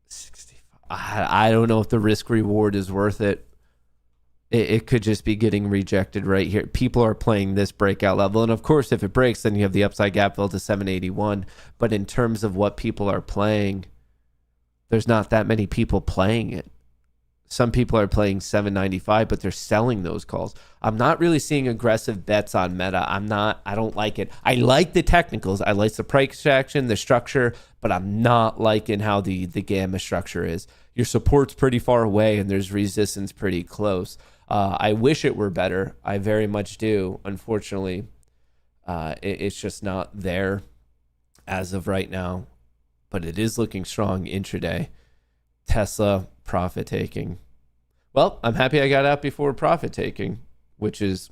Speaker 2: 65. I don't know if the risk reward is worth it. It could just be getting rejected right here. People are playing this breakout level. And of course, if it breaks, then you have the upside gap fill to 781. But in terms of what people are playing, there's not that many people playing it. Some people are playing 795, but they're selling those calls. I'm not really seeing aggressive bets on Meta. I don't like it. I like the technicals. I like the price action, the structure, but I'm not liking how the gamma structure is. Your support's pretty far away and there's resistance pretty close. I wish it were better. I very much do. Unfortunately, it's just not there as of right now, but it is looking strong intraday. Tesla profit taking. Well, I'm happy I got out before profit taking, which is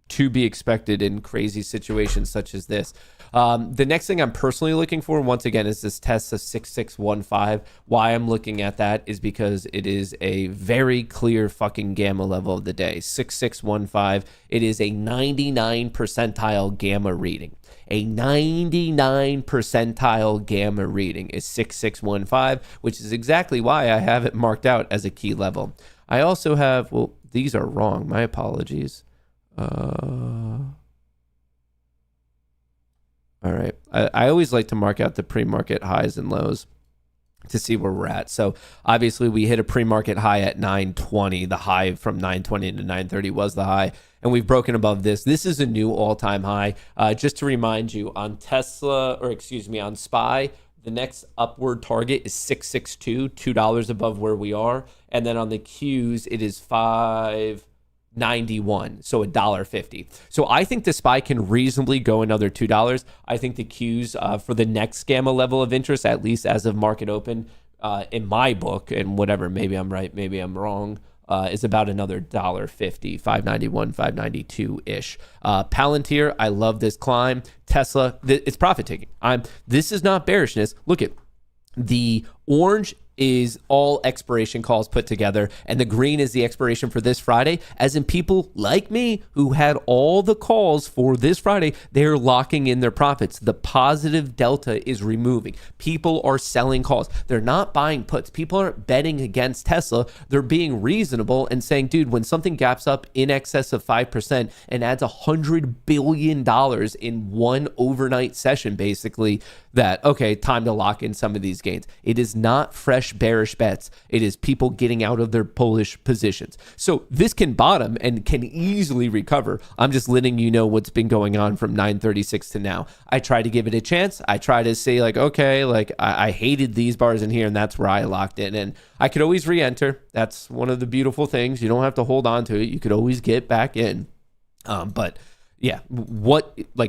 Speaker 2: to be expected in crazy situations such as this. The next thing I'm personally looking for, once again, is this Tesla 6615. Why I'm looking at that is because it is a very clear fucking gamma level of the day. 6615. It is a 99 percentile gamma reading. A 99 percentile gamma reading is 6615, which is exactly why I have it marked out as a key level. I also have, well, these are wrong. My apologies. All right. I always like to mark out the pre-market highs and lows to see where we're at. So obviously we hit a pre-market high at 920. The high from 920 to 930 was the high. And we've broken above this. This is a new all-time high. Just to remind you, on Tesla, or excuse me, on SPY, the next upward target is 662, $2 above where we are. And then on the Qs, it is 591, so $1.50. So I think the SPY can reasonably go another $2. I think the Qs for the next gamma level of interest, at least as of market open, in my book, and whatever, maybe I'm right, maybe I'm wrong, is about another $1.50, 591, 592-ish. Palantir, I love this climb. Tesla, it's profit taking. This is not bearishness. Look at the orange is all expiration calls put together, and the green is the expiration for this Friday, as in people like me who had all the calls for this Friday, they're locking in their profits. The positive delta is removing. People are selling calls. They're not buying puts. People aren't betting against Tesla. They're being reasonable and saying, dude, when something gaps up in excess of 5% and adds $100 billion in one overnight session, basically, that, okay, time to lock in some of these gains. It is not fresh bearish bets. It is people getting out of their bullish positions. So this can bottom and can easily recover. I'm just letting you know what's been going on from 936 to now. I try to give it a chance. I try to say like, okay, like I hated these bars in here and that's where I locked in. And I could always re-enter. That's one of the beautiful things. You don't have to hold on to it. You could always get back in. But yeah,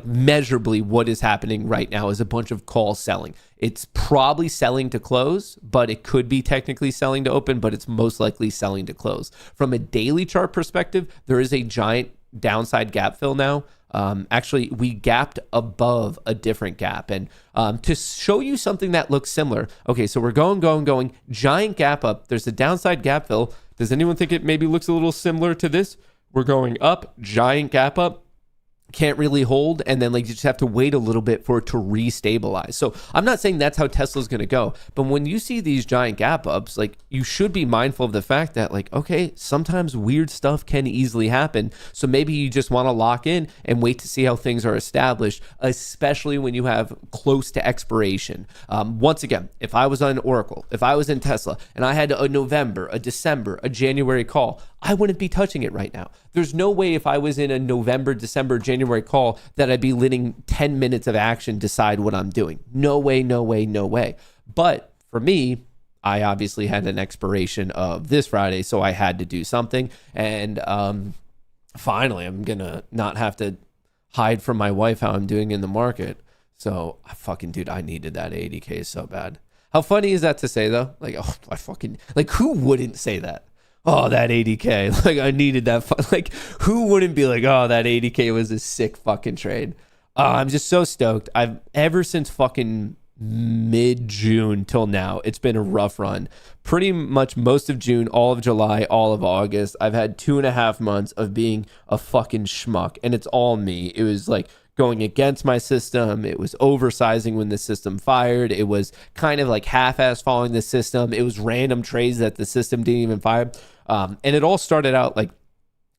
Speaker 2: measurably what is happening right now is a bunch of calls selling. It's probably selling to close, but it could be technically selling to open, but it's most likely selling to close. From a daily chart perspective, there is a giant downside gap fill now. Actually, we gapped above a different gap. And to show you something that looks similar, okay, so we're going, giant gap up. There's a downside gap fill. Does anyone think it maybe looks a little similar to this? We're going up, giant gap up. Can't really hold, and then like you just have to wait a little bit for it to restabilize. So I'm not saying that's how Tesla's going to go, but when you see these giant gap ups, like you should be mindful of the fact that like, okay, sometimes weird stuff can easily happen. So maybe you just want to lock in and wait to see how things are established, especially when you have close to expiration. Once again, if I was on Oracle, if I was in Tesla and I had a November, a December, a January call, I wouldn't be touching it right now. There's no way if I was in a November, December, January call that I'd be letting 10 minutes of action decide what I'm doing. No way, no way, no way. But for me, I obviously had an expiration of this Friday, so I had to do something. And finally, I'm going to not have to hide from my wife how I'm doing in the market. So dude, I needed that 80K so bad. How funny is that to say though? Like, who wouldn't say that? Oh, that 80K. Like, I needed that. Like, who wouldn't be like, oh, that 80K was a sick fucking trade. I'm just so stoked. Ever since fucking mid-June till now, it's been a rough run. Pretty much most of June, all of July, all of August, I've had 2.5 months of being a fucking schmuck. And it's all me. It was like going against my system. It was oversizing when the system fired. It was kind of like half-ass following the system. It was random trades that the system didn't even fire. And it all started out like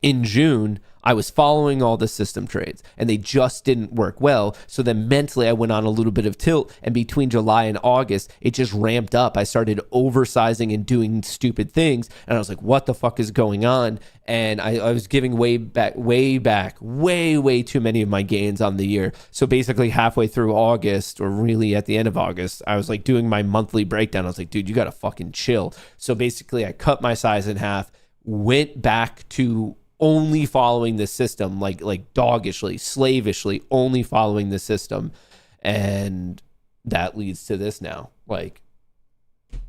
Speaker 2: in June, I was following all the system trades and they just didn't work well. So then mentally I went on a little bit of tilt, and between July and August, it just ramped up. I started oversizing and doing stupid things. And I was like, what the fuck is going on? And I was giving way too many of my gains on the year. So basically halfway through August, or really at the end of August, I was like doing my monthly breakdown. I was like, dude, you got to fucking chill. So basically I cut my size in half, went back to only following the system, like doggishly, slavishly, only following the system. And that leads to this now. Like,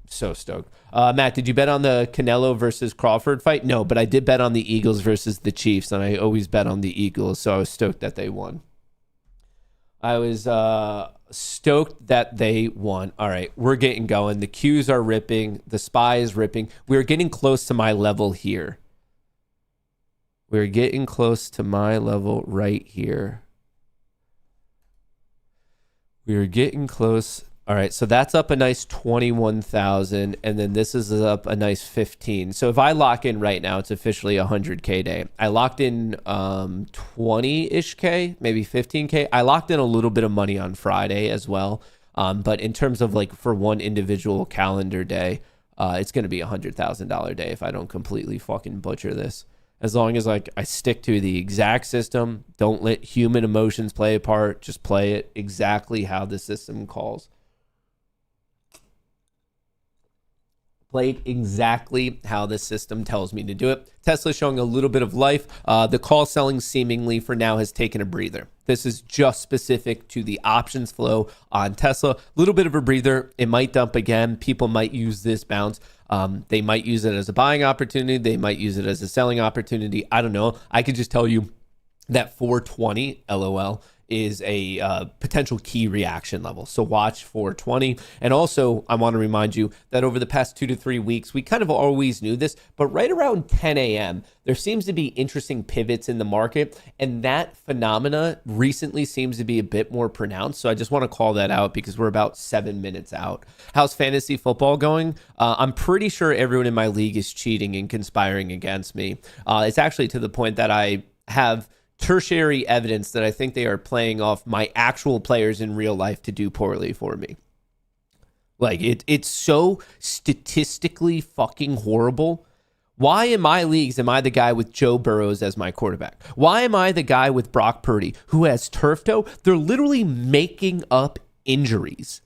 Speaker 2: so stoked. Matt, did you bet on the Canelo versus Crawford fight? No, but I did bet on the Eagles versus the Chiefs, and I always bet on the Eagles, so I was stoked that they won. I was stoked that they won. All right, we're getting going. The Qs are ripping. The SPY is ripping. We're getting close to my level here. We're getting close to my level right here. We're getting close. All right, so that's up a nice 21,000, and then this is up a nice 15. So if I lock in right now, it's officially a 100K day. I locked in 20-ish K, maybe 15K. I locked in a little bit of money on Friday as well. But in terms of like for one individual calendar day, it's going to be a $100,000 day if I don't completely fucking butcher this. As long as like I stick to the exact system, don't let human emotions play a part, just play it exactly how the system calls. Play it exactly how the system tells me to do it. Tesla's showing a little bit of life. The call selling seemingly for now has taken a breather. This is just specific to the options flow on Tesla. A little bit of a breather. It might dump again. People might use this bounce. They might use it as a buying opportunity. They might use it as a selling opportunity. I don't know. I could just tell you that 420, LOL, is a potential key reaction level. So watch 420. And also, I want to remind you that over the past 2 to 3 weeks, we kind of always knew this, but right around 10 a.m., there seems to be interesting pivots in the market. And that phenomena recently seems to be a bit more pronounced. So I just want to call that out because we're about 7 minutes out. How's fantasy football going? I'm pretty sure everyone in my league is cheating and conspiring against me. It's actually to the point that I have tertiary evidence that I think they are playing off my actual players in real life to do poorly for me. Like it's so statistically fucking horrible. Why in my leagues am I the guy with Joe Burrows as my quarterback? Why am I the guy with Brock Purdy who has turf toe? They're literally making up injuries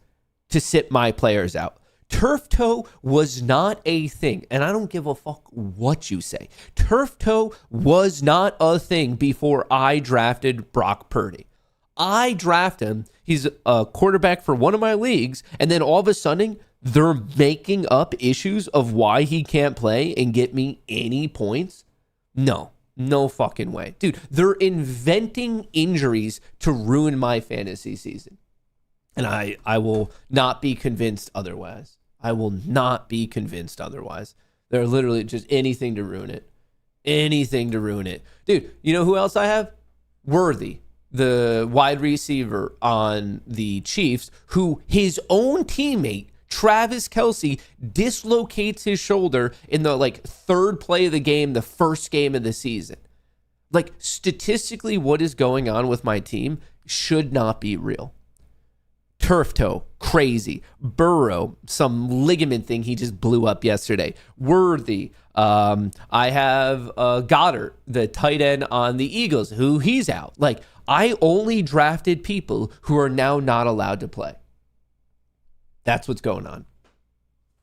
Speaker 2: to sit my players out. Turf toe was not a thing, and I don't give a fuck what you say. Turf toe was not a thing before I drafted Brock Purdy. I draft him. He's a quarterback for one of my leagues, and then all of a sudden, they're making up issues of why he can't play and get me any points. No, No fucking way. Dude, they're inventing injuries to ruin my fantasy season. And I will not be convinced otherwise. I will not be convinced otherwise. They're literally just anything to ruin it. Anything to ruin it. Dude, you know who else I have? Worthy, the wide receiver on the Chiefs, who his own teammate, Travis Kelce, dislocates his shoulder in the third play of the game, the first game of the season. Like, statistically, what is going on with my team should not be real. Turf toe, crazy. Burrow, some ligament thing he just blew up yesterday. Worthy. I have Goddard, the tight end on the Eagles, who he's out. Like, I only drafted people who are now not allowed to play. That's what's going on.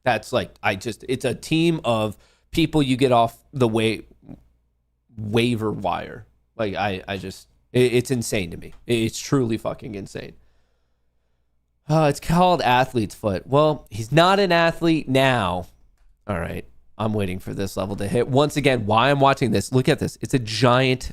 Speaker 2: That's it's a team of people you get off the waiver wire. It's insane to me. It's truly fucking insane. It's called athlete's foot. Well, he's not an athlete now. All right. I'm waiting for this level to hit. Once again, why I'm watching this, look at this. It's a giant.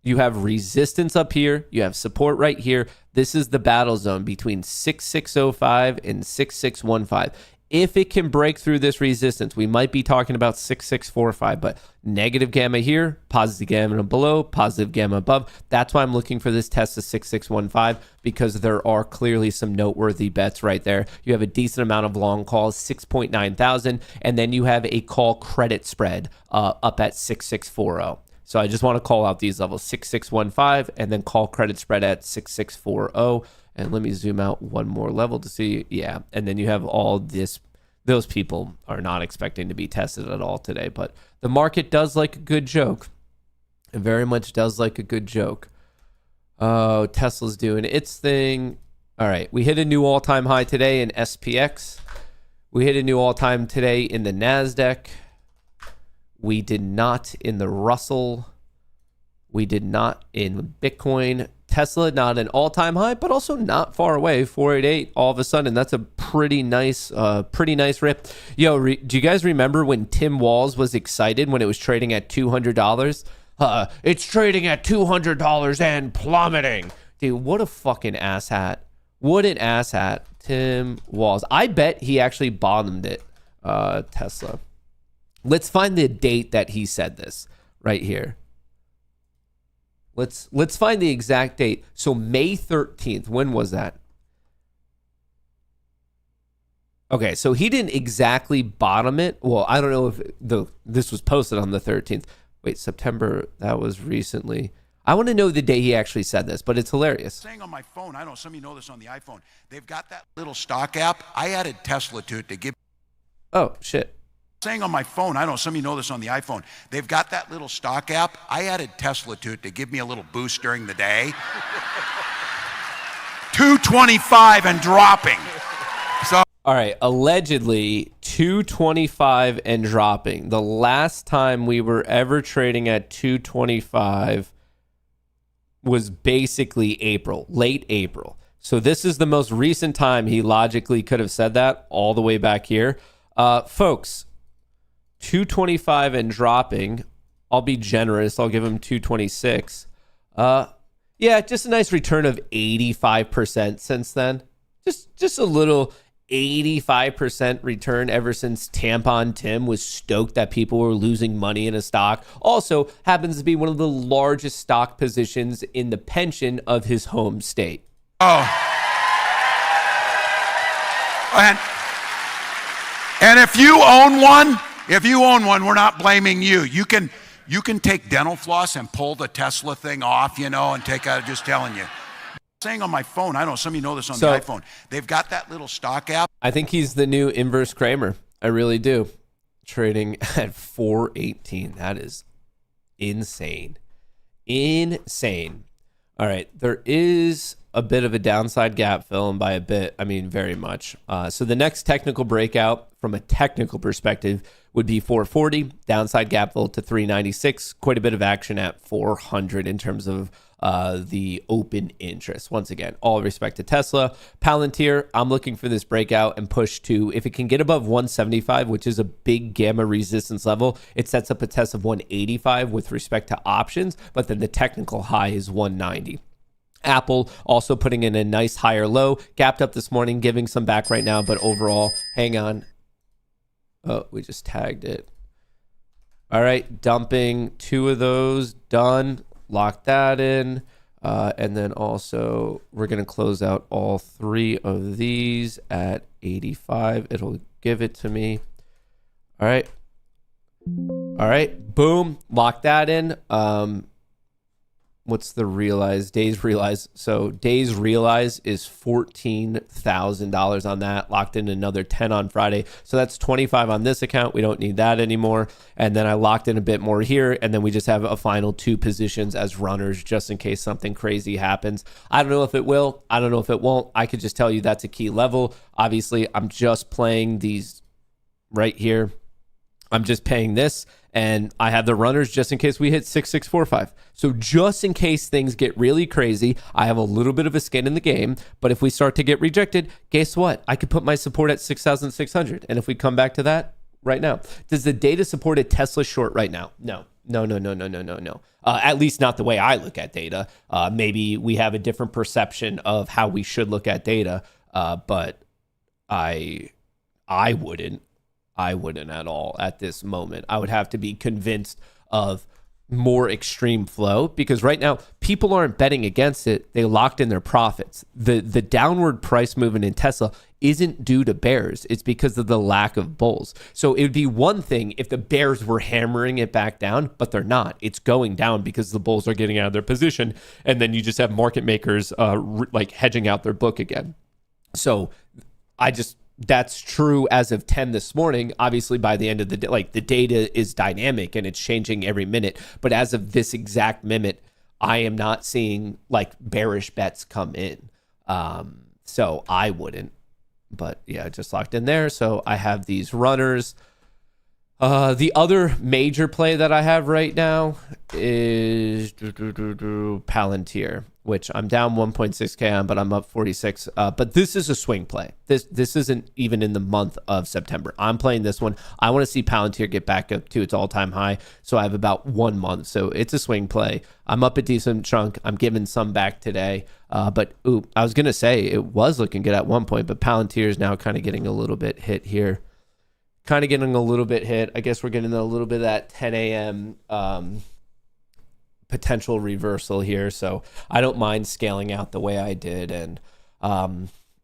Speaker 2: You have resistance up here. You have support right here. This is the battle zone between 6605 and 6615. If it can break through this resistance, we might be talking about 6645, but negative gamma here, positive gamma below, positive gamma above. That's why I'm looking for this test of 6615, because there are clearly some noteworthy bets right there. You have a decent amount of long calls, 6.9 thousand, and then you have a call credit spread up at 6640. So I just want to call out these levels, 6615, and then call credit spread at 6640. And let me zoom out one more level to see. Yeah. And then you have all this. Those people are not expecting to be tested at all today. But the market does like a good joke. It very much does like a good joke. Oh, Tesla's doing its thing. All right. We hit a new all-time high today in SPX. We hit a new all-time today in the NASDAQ. We did not in the Russell. We did not in Bitcoin. Tesla, not an all-time high, but also not far away. 488. All of a sudden, that's a pretty nice rip. Yo, do you guys remember when Tim Walz was excited when it was trading at $200? It's trading at $200 and plummeting. Dude, what a fucking asshat. What an asshat. Tim Walz. I bet he actually bottomed it, Tesla. Let's find the date that he said this right here. Let's find the exact date. So May 13th, when was that? Okay, so he didn't exactly bottom it. Well, I don't know if this was posted on the 13th. Wait, September, that was recently. I want to know the day he actually said this, but it's hilarious.
Speaker 5: Saying on my phone, I know some of you know this on the iPhone, they've got that little stock app. I added Tesla to it to give.
Speaker 2: Oh, shit.
Speaker 5: Saying on my phone, I know some of you know this on the iPhone, they've got that little stock app. I added Tesla to it to give me a little boost during the day. 225 and dropping. So
Speaker 2: all right, allegedly 225 and dropping. The last time we were ever trading at 225 was basically April, late April. So this is the most recent time he logically could have said that, all the way back here. Folks, 225 and dropping. I'll be generous. I'll give him 226. Yeah, just a nice return of 85% since then. Just a little 85% return ever since Tampon Tim was stoked that people were losing money in a stock. Also happens to be one of the largest stock positions in the pension of his home state.
Speaker 5: Oh. And if you own one, we're not blaming you. You can take dental floss and pull the Tesla thing off, and take out, just telling you. Saying on my phone, I know some of you know this on the iPhone, they've got that little stock app.
Speaker 2: I think he's the new inverse Kramer. I really do. Trading at 418. That is insane. Insane. All right. There is a bit of a downside gap fill, and by a bit, I mean very much. So the next technical breakout from a technical perspective would be 440, downside gap fill to 396. Quite a bit of action at 400 in terms of the open interest. Once again, all respect to Tesla. Palantir, I'm looking for this breakout and push to, if it can get above 175, which is a big gamma resistance level, it sets up a test of 185 with respect to options, but then the technical high is 190. Apple also putting in a nice higher low, gapped up this morning, giving some back right now, but overall, hang on. Oh, we just tagged it. All right, dumping 2 of those, done. Lock that in. And then also, we're going to close out all 3 of these at 85. It'll give it to me. All right. All right, boom, lock that in. What's the realized days realized? So days realized is $14,000 on that, locked in another 10 on Friday. So that's 25 on this account. We don't need that anymore. And then I locked in a bit more here. And then we just have a final 2 positions as runners just in case something crazy happens. I don't know if it will. I don't know if it won't. I could just tell you that's a key level. Obviously, I'm just playing these right here. I'm just paying this. And I have the runners just in case we hit 6645. So just in case things get really crazy, I have a little bit of a skin in the game. But if we start to get rejected, guess what? I could put my support at 6,600. And if we come back to that right now, does the data support a Tesla short right now? No. At least not the way I look at data. Maybe we have a different perception of how we should look at data. But I wouldn't. I wouldn't at all at this moment. I would have to be convinced of more extreme flow because right now people aren't betting against it. They locked in their profits. The downward price movement in Tesla isn't due to bears. It's because of the lack of bulls. So it would be one thing if the bears were hammering it back down, but they're not. It's going down because the bulls are getting out of their position. And then you just have market makers like hedging out their book again. So that's true as of 10 this morning. Obviously, by the end of the day, like the data is dynamic and it's changing every minute. But as of this exact minute, I am not seeing like bearish bets come in. So I wouldn't. But yeah, just locked in there. So I have these runners. The other major play that I have right now is Palantir, which I'm down 1.6K on, but I'm up 46. But this is a swing play. This isn't even in the month of September. I'm playing this one. I want to see Palantir get back up to its all-time high. So I have about 1 month. So it's a swing play. I'm up a decent chunk. I'm giving some back today. But I was going to say it was looking good at one point, but Palantir is now kind of getting a little bit hit here. I guess we're getting a little bit of that 10 a.m. Potential reversal here. So I don't mind scaling out the way I did. And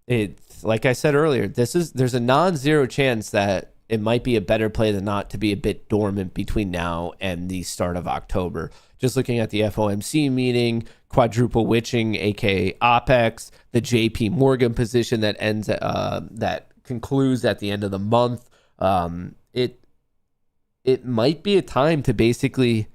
Speaker 2: it's like I said earlier, there's a non-zero chance that it might be a better play than not to be a bit dormant between now and the start of October. Just looking at the FOMC meeting, quadruple witching, aka OPEX, the JP Morgan position that concludes at the end of the month. It might be a time to basically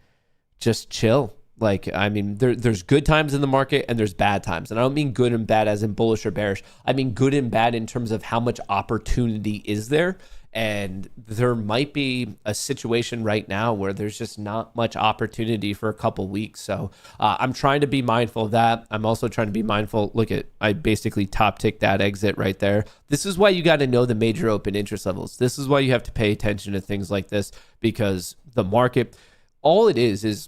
Speaker 2: just chill. Like, I mean, there's good times in the market and there's bad times. And I don't mean good and bad as in bullish or bearish. I mean good and bad in terms of how much opportunity is there. And there might be a situation right now where there's just not much opportunity for a couple weeks. So I'm trying to be mindful of that. I'm also trying to be mindful. I basically top tick that exit right there. This is why you got to know the major open interest levels. This is why you have to pay attention to things like this, because the market, all it is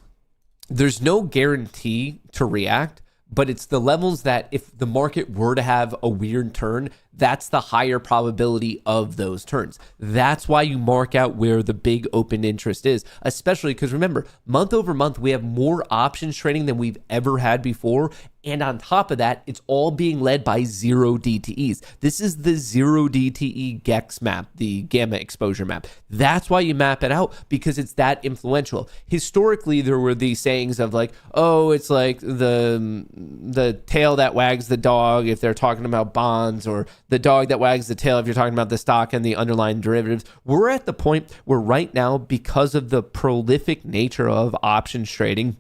Speaker 2: there's no guarantee to react, but it's the levels that if the market were to have a weird turn, that's the higher probability of those turns. That's why you mark out where the big open interest is, especially because remember, month over month, we have more options trading than we've ever had before. And on top of that, it's all being led by zero DTEs. This is the zero DTE GEX map, the gamma exposure map. That's why you map it out, because it's that influential. Historically, there were these sayings of like, oh, it's like the tail that wags the dog if they're talking about bonds, or the dog that wags the tail if you're talking about the stock and the underlying derivatives. We're at the point where right now, because of the prolific nature of options trading,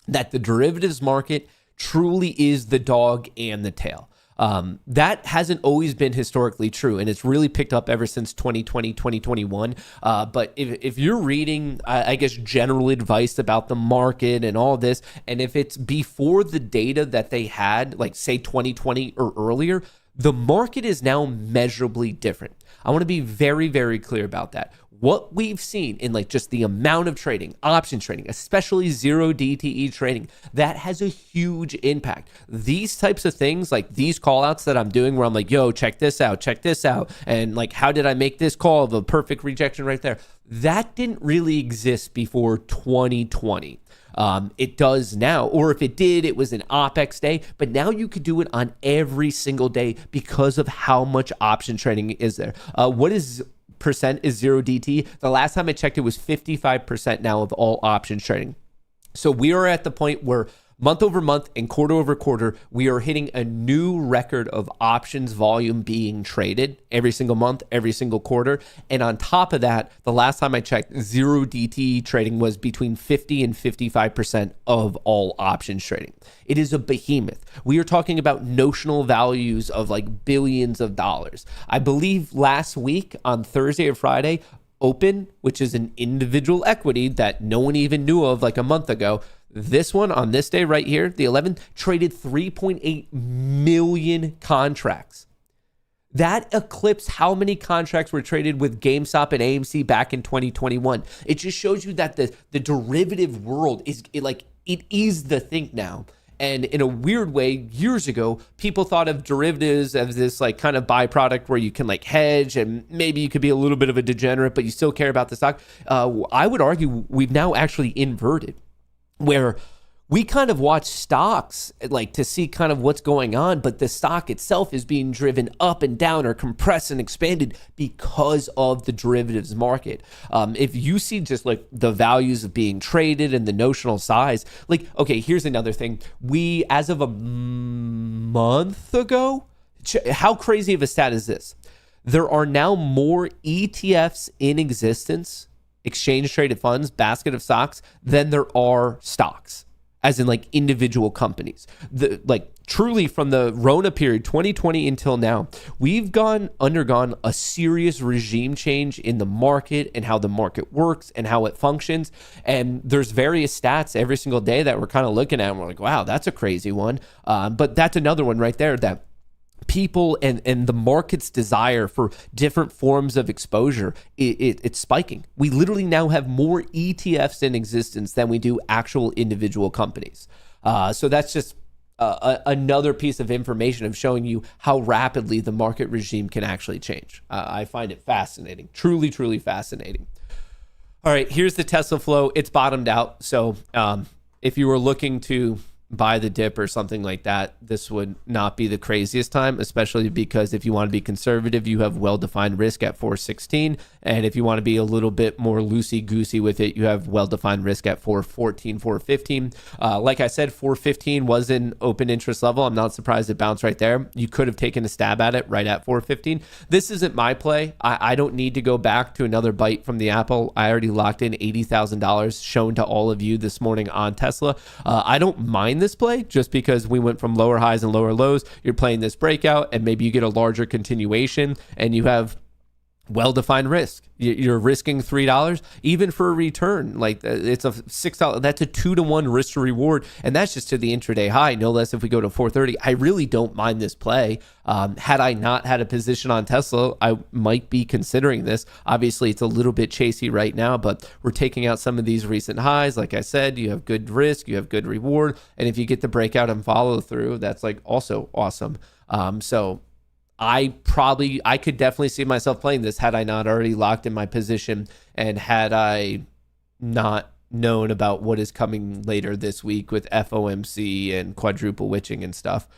Speaker 2: that the derivatives market truly is the dog and the tail. That hasn't always been historically true, and it's really picked up ever since 2020, 2021. But if you're reading, I guess, general advice about the market and all this, and if it's before the data that they had, like say 2020 or earlier, the market is now measurably different. I want to be very, very clear about that. What we've seen in like just the amount of trading, option trading, especially zero DTE trading, that has a huge impact. These types of things, like these call outs that I'm doing where I'm like, yo, check this out. And like, how did I make this call of a perfect rejection right there? That didn't really exist before 2020. It does now, or if it did, it was an OPEX day, but now you could do it on every single day because of how much option trading is there. What is percent is zero DT? The last time I checked, it was 55% now of all options trading. So we are at the point where month over month and quarter over quarter, we are hitting a new record of options volume being traded every single month, every single quarter. And on top of that, the last time I checked, zero DTE trading was between 50 and 55% of all options trading. It is a behemoth. We are talking about notional values of like billions of dollars. I believe last week on Thursday or Friday, Open, which is an individual equity that no one even knew of like a month ago, this one on this day right here, the 11th, traded 3.8 million contracts. That eclipsed how many contracts were traded with GameStop and AMC back in 2021. It just shows you that the derivative world is the thing now. And in a weird way, years ago, people thought of derivatives as this like kind of byproduct where you can like hedge and maybe you could be a little bit of a degenerate, but you still care about the stock. I would argue we've now actually inverted, where we kind of watch stocks like to see kind of what's going on, but the stock itself is being driven up and down or compressed and expanded because of the derivatives market. If you see just like the values of being traded and the notional size, like, okay, here's another thing. We, as of a month ago, how crazy of a stat is this? There are now more ETFs in existence, exchange traded funds, basket of stocks, than there are stocks, as in like individual companies. Truly from the Rona period, 2020 until now, we've undergone a serious regime change in the market and how the market works and how it functions. And there's various stats every single day that we're kind of looking at and we're like, wow, that's a crazy one. But that's another one right there that people and the market's desire for different forms of exposure, it's spiking. We literally now have more ETFs in existence than we do actual individual companies. So that's just another piece of information of showing you how rapidly the market regime can actually change. I find it fascinating, truly, truly fascinating. All right, here's the Tesla flow. It's bottomed out. So if you were looking to buy the dip or something like that, this would not be the craziest time, especially because if you want to be conservative, you have well-defined risk at 416. And if you want to be a little bit more loosey-goosey with it, you have well-defined risk at 414, 415. Like I said, 415 was an open interest level. I'm not surprised it bounced right there. You could have taken a stab at it right at 415. This isn't my play. I don't need to go back to another bite from the apple. I already locked in $80,000 shown to all of you this morning on Tesla. I don't mind this play just because we went from lower highs and lower lows. You're playing this breakout and maybe you get a larger continuation and you have well-defined risk. You're risking $3 even for a return. Like it's a $6. That's a 2-to-1 risk to reward. And that's just to the intraday high, no less if we go to 430. I really don't mind this play. Had I not had a position on Tesla, I might be considering this. Obviously, it's a little bit chasey right now, but we're taking out some of these recent highs. Like I said, you have good risk, you have good reward. And if you get the breakout and follow through, that's like also awesome. So I could definitely see myself playing this had I not already locked in my position and had I not known about what is coming later this week with FOMC and quadruple witching and stuff.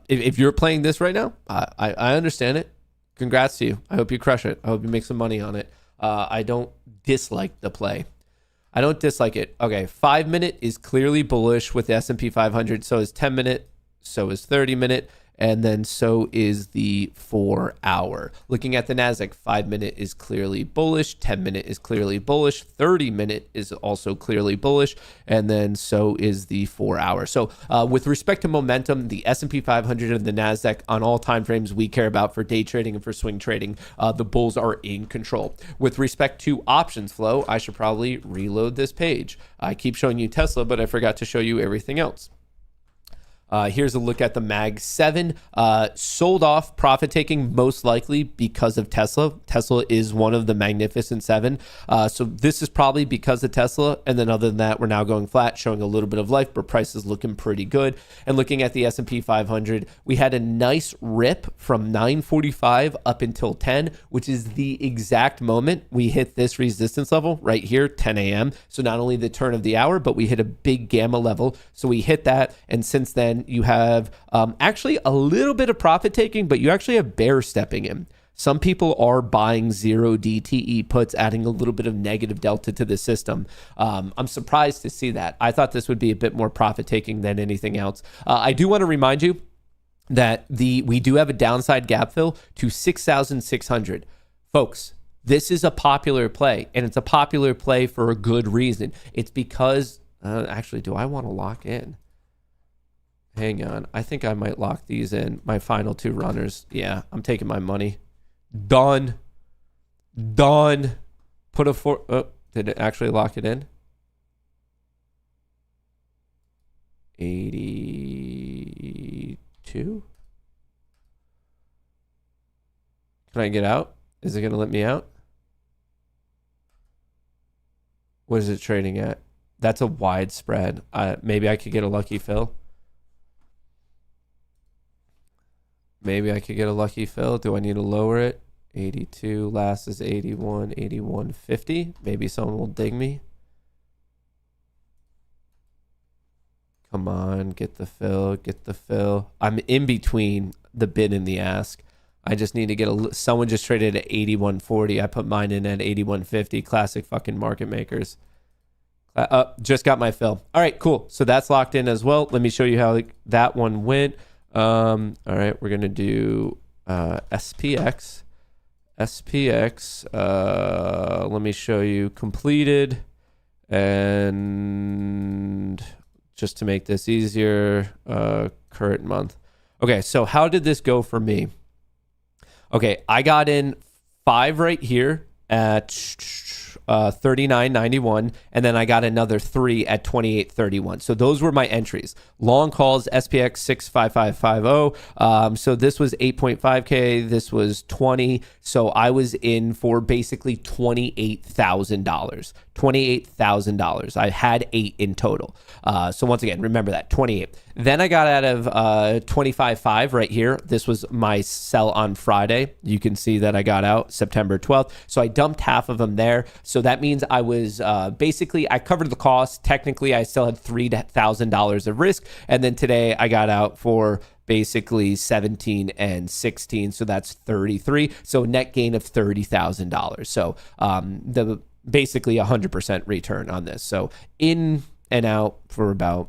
Speaker 2: If you're playing this right now, I understand it. Congrats to you. I hope you crush it. I hope you make some money on it. I don't dislike the play. I don't dislike it. Okay, 5-minute is clearly bullish with the S&P 500. So is 10-minute. So is 30-minute. and then so is the 4 hour. Looking at the NASDAQ, 5-minute is clearly bullish, 10-minute is clearly bullish, 30-minute is also clearly bullish, and then so is the 4 hour. So with respect to momentum, the S&P 500 and the NASDAQ on all time frames we care about for day trading and for swing trading, the bulls are in control. With respect to options flow, I should probably reload this page. I keep showing you Tesla, but I forgot to show you everything else. Here's a look at the Mag 7. Sold off, profit taking, most likely because of Tesla. Tesla is one of the Magnificent Seven. So this is probably because of Tesla. And then other than that, we're now going flat, showing a little bit of life, but price is looking pretty good. And looking at the S&P 500, we had a nice rip from 945 up until 10, which is the exact moment we hit this resistance level right here, 10 a.m. So not only the turn of the hour, but we hit a big gamma level. So we hit that. And since then, you have actually a little bit of profit taking, but you actually have bear stepping in. Some people are buying 0 DTE puts, adding a little bit of negative delta to the system. I'm surprised to see that. I thought this would be a bit more profit taking than anything else. I do want to remind you that we do have a downside gap fill to 6,600. Folks, this is a popular play, and it's a popular play for a good reason. It's because, actually, do I want to lock in? Hang on. I think I might lock these in. My final two runners. Yeah, I'm taking my money. Done. Put a four. Oh, did it actually lock it in? 82. Can I get out? Is it going to let me out? What is it trading at? That's a wide spread. Maybe I could get a lucky fill. Maybe I could get a lucky fill. Do I need to lower it? 82. Last is 81. 81.50. Maybe someone will dig me. Come on. Get the fill. Get the fill. I'm in between the bid and the ask. I just need to get someone just traded at 81.40. I put mine in at 81.50. Classic fucking market makers. Just got my fill. All right, cool. So that's locked in as well. Let me show you how that one went. All right, we're going to do SPX. Let me show you completed. And just to make this easier, current month. Okay, so how did this go for me? Okay, I got in 5 right here at 39.91, and then I got another 3 at 28.31. So those were my entries. Long calls, SPX 65550. So this was 8.5K. This was 20. So I was in for basically $28,000. $28,000. I had 8 in total. So once again, remember that, 28. Then I got out of 25.5 right here. This was my sell on Friday. You can see that I got out September 12th. So I dumped half of them there. So that means I was basically, I covered the cost. Technically, I still had $3,000 of risk. And then today I got out for basically 17 and 16. So that's 33. So net gain of $30,000. So basically 100% return on this. So in and out for about,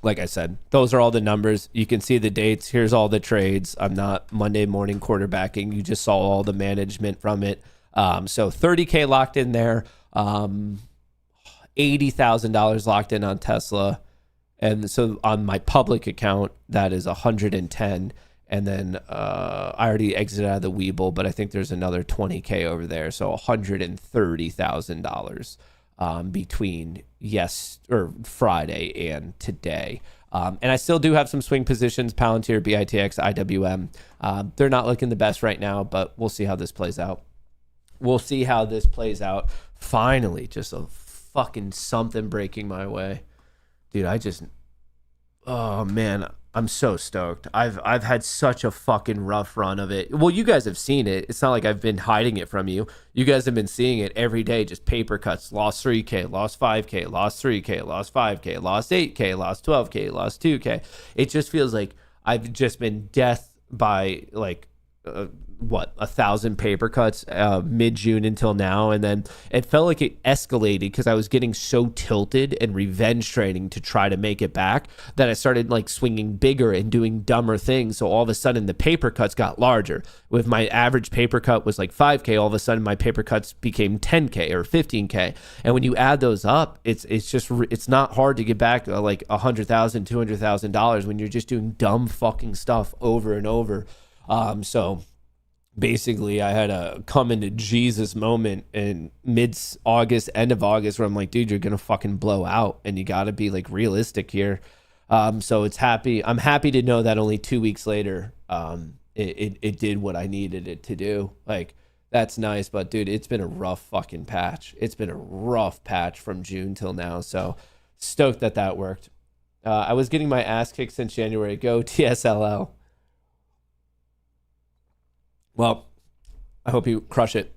Speaker 2: like I said, those are all the numbers. You can see the dates. Here's all the trades. I'm not Monday morning quarterbacking. You just saw all the management from it. So 30K locked in there. $80,000 locked in on Tesla. And so on my public account, that is 110. And then I already exited out of the Webull, but I think there's another 20K over there. So $130,000 between Friday and today. And I still do have some swing positions, Palantir, BITX, IWM. They're not looking the best right now, but we'll see how this plays out. Finally, just a fucking something breaking my way. Dude, oh man, I'm so stoked. I've had such a fucking rough run of it. Well, you guys have seen it. It's not like I've been hiding it from you. You guys have been seeing it every day, just paper cuts. Lost 3K, lost 5K, lost 3K, lost 5K, lost 8K, lost 12K, lost 2K. It just feels like I've just been death by like 1,000 paper cuts mid-June until now, and then it felt like it escalated because I was getting so tilted and revenge trading to try to make it back that I started like swinging bigger and doing dumber things. So all of a sudden the paper cuts got larger. With my average paper cut was like 5K, all of a sudden my paper cuts became 10K or 15K, and when you add those up, it's not hard to get back like $100,000, $200,000 when you're just doing dumb fucking stuff over and over. So basically I had a come into Jesus moment in mid-August, end of August, where I'm like, dude, you're going to fucking blow out and you got to be like realistic here. So I'm happy to know that only 2 weeks later, it did what I needed it to do. Like, that's nice, but dude, it's been a rough fucking patch. It's been a rough patch from June till now. So stoked that worked. I was getting my ass kicked since January. Go TSLL. Well, I hope you crush it.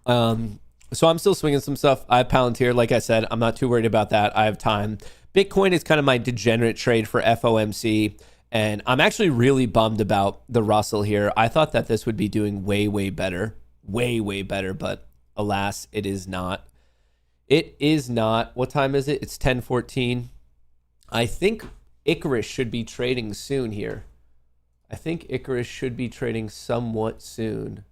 Speaker 2: So I'm still swinging some stuff. I have Palantir. Like I said, I'm not too worried about that. I have time. Bitcoin is kind of my degenerate trade for FOMC. And I'm actually really bummed about the Russell here. I thought that this would be doing way, way better. Way, way better. But alas, it is not. It is not. What time is it? It's 10:14. I think Icarus should be trading soon here. I think Icarus should be trading somewhat soon.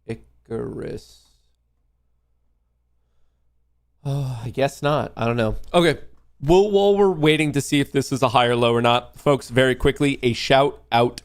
Speaker 2: Icarus. Oh, I guess not. I don't know. Okay. Well, while we're waiting to see if this is a high or low or not, folks, very quickly, a shout out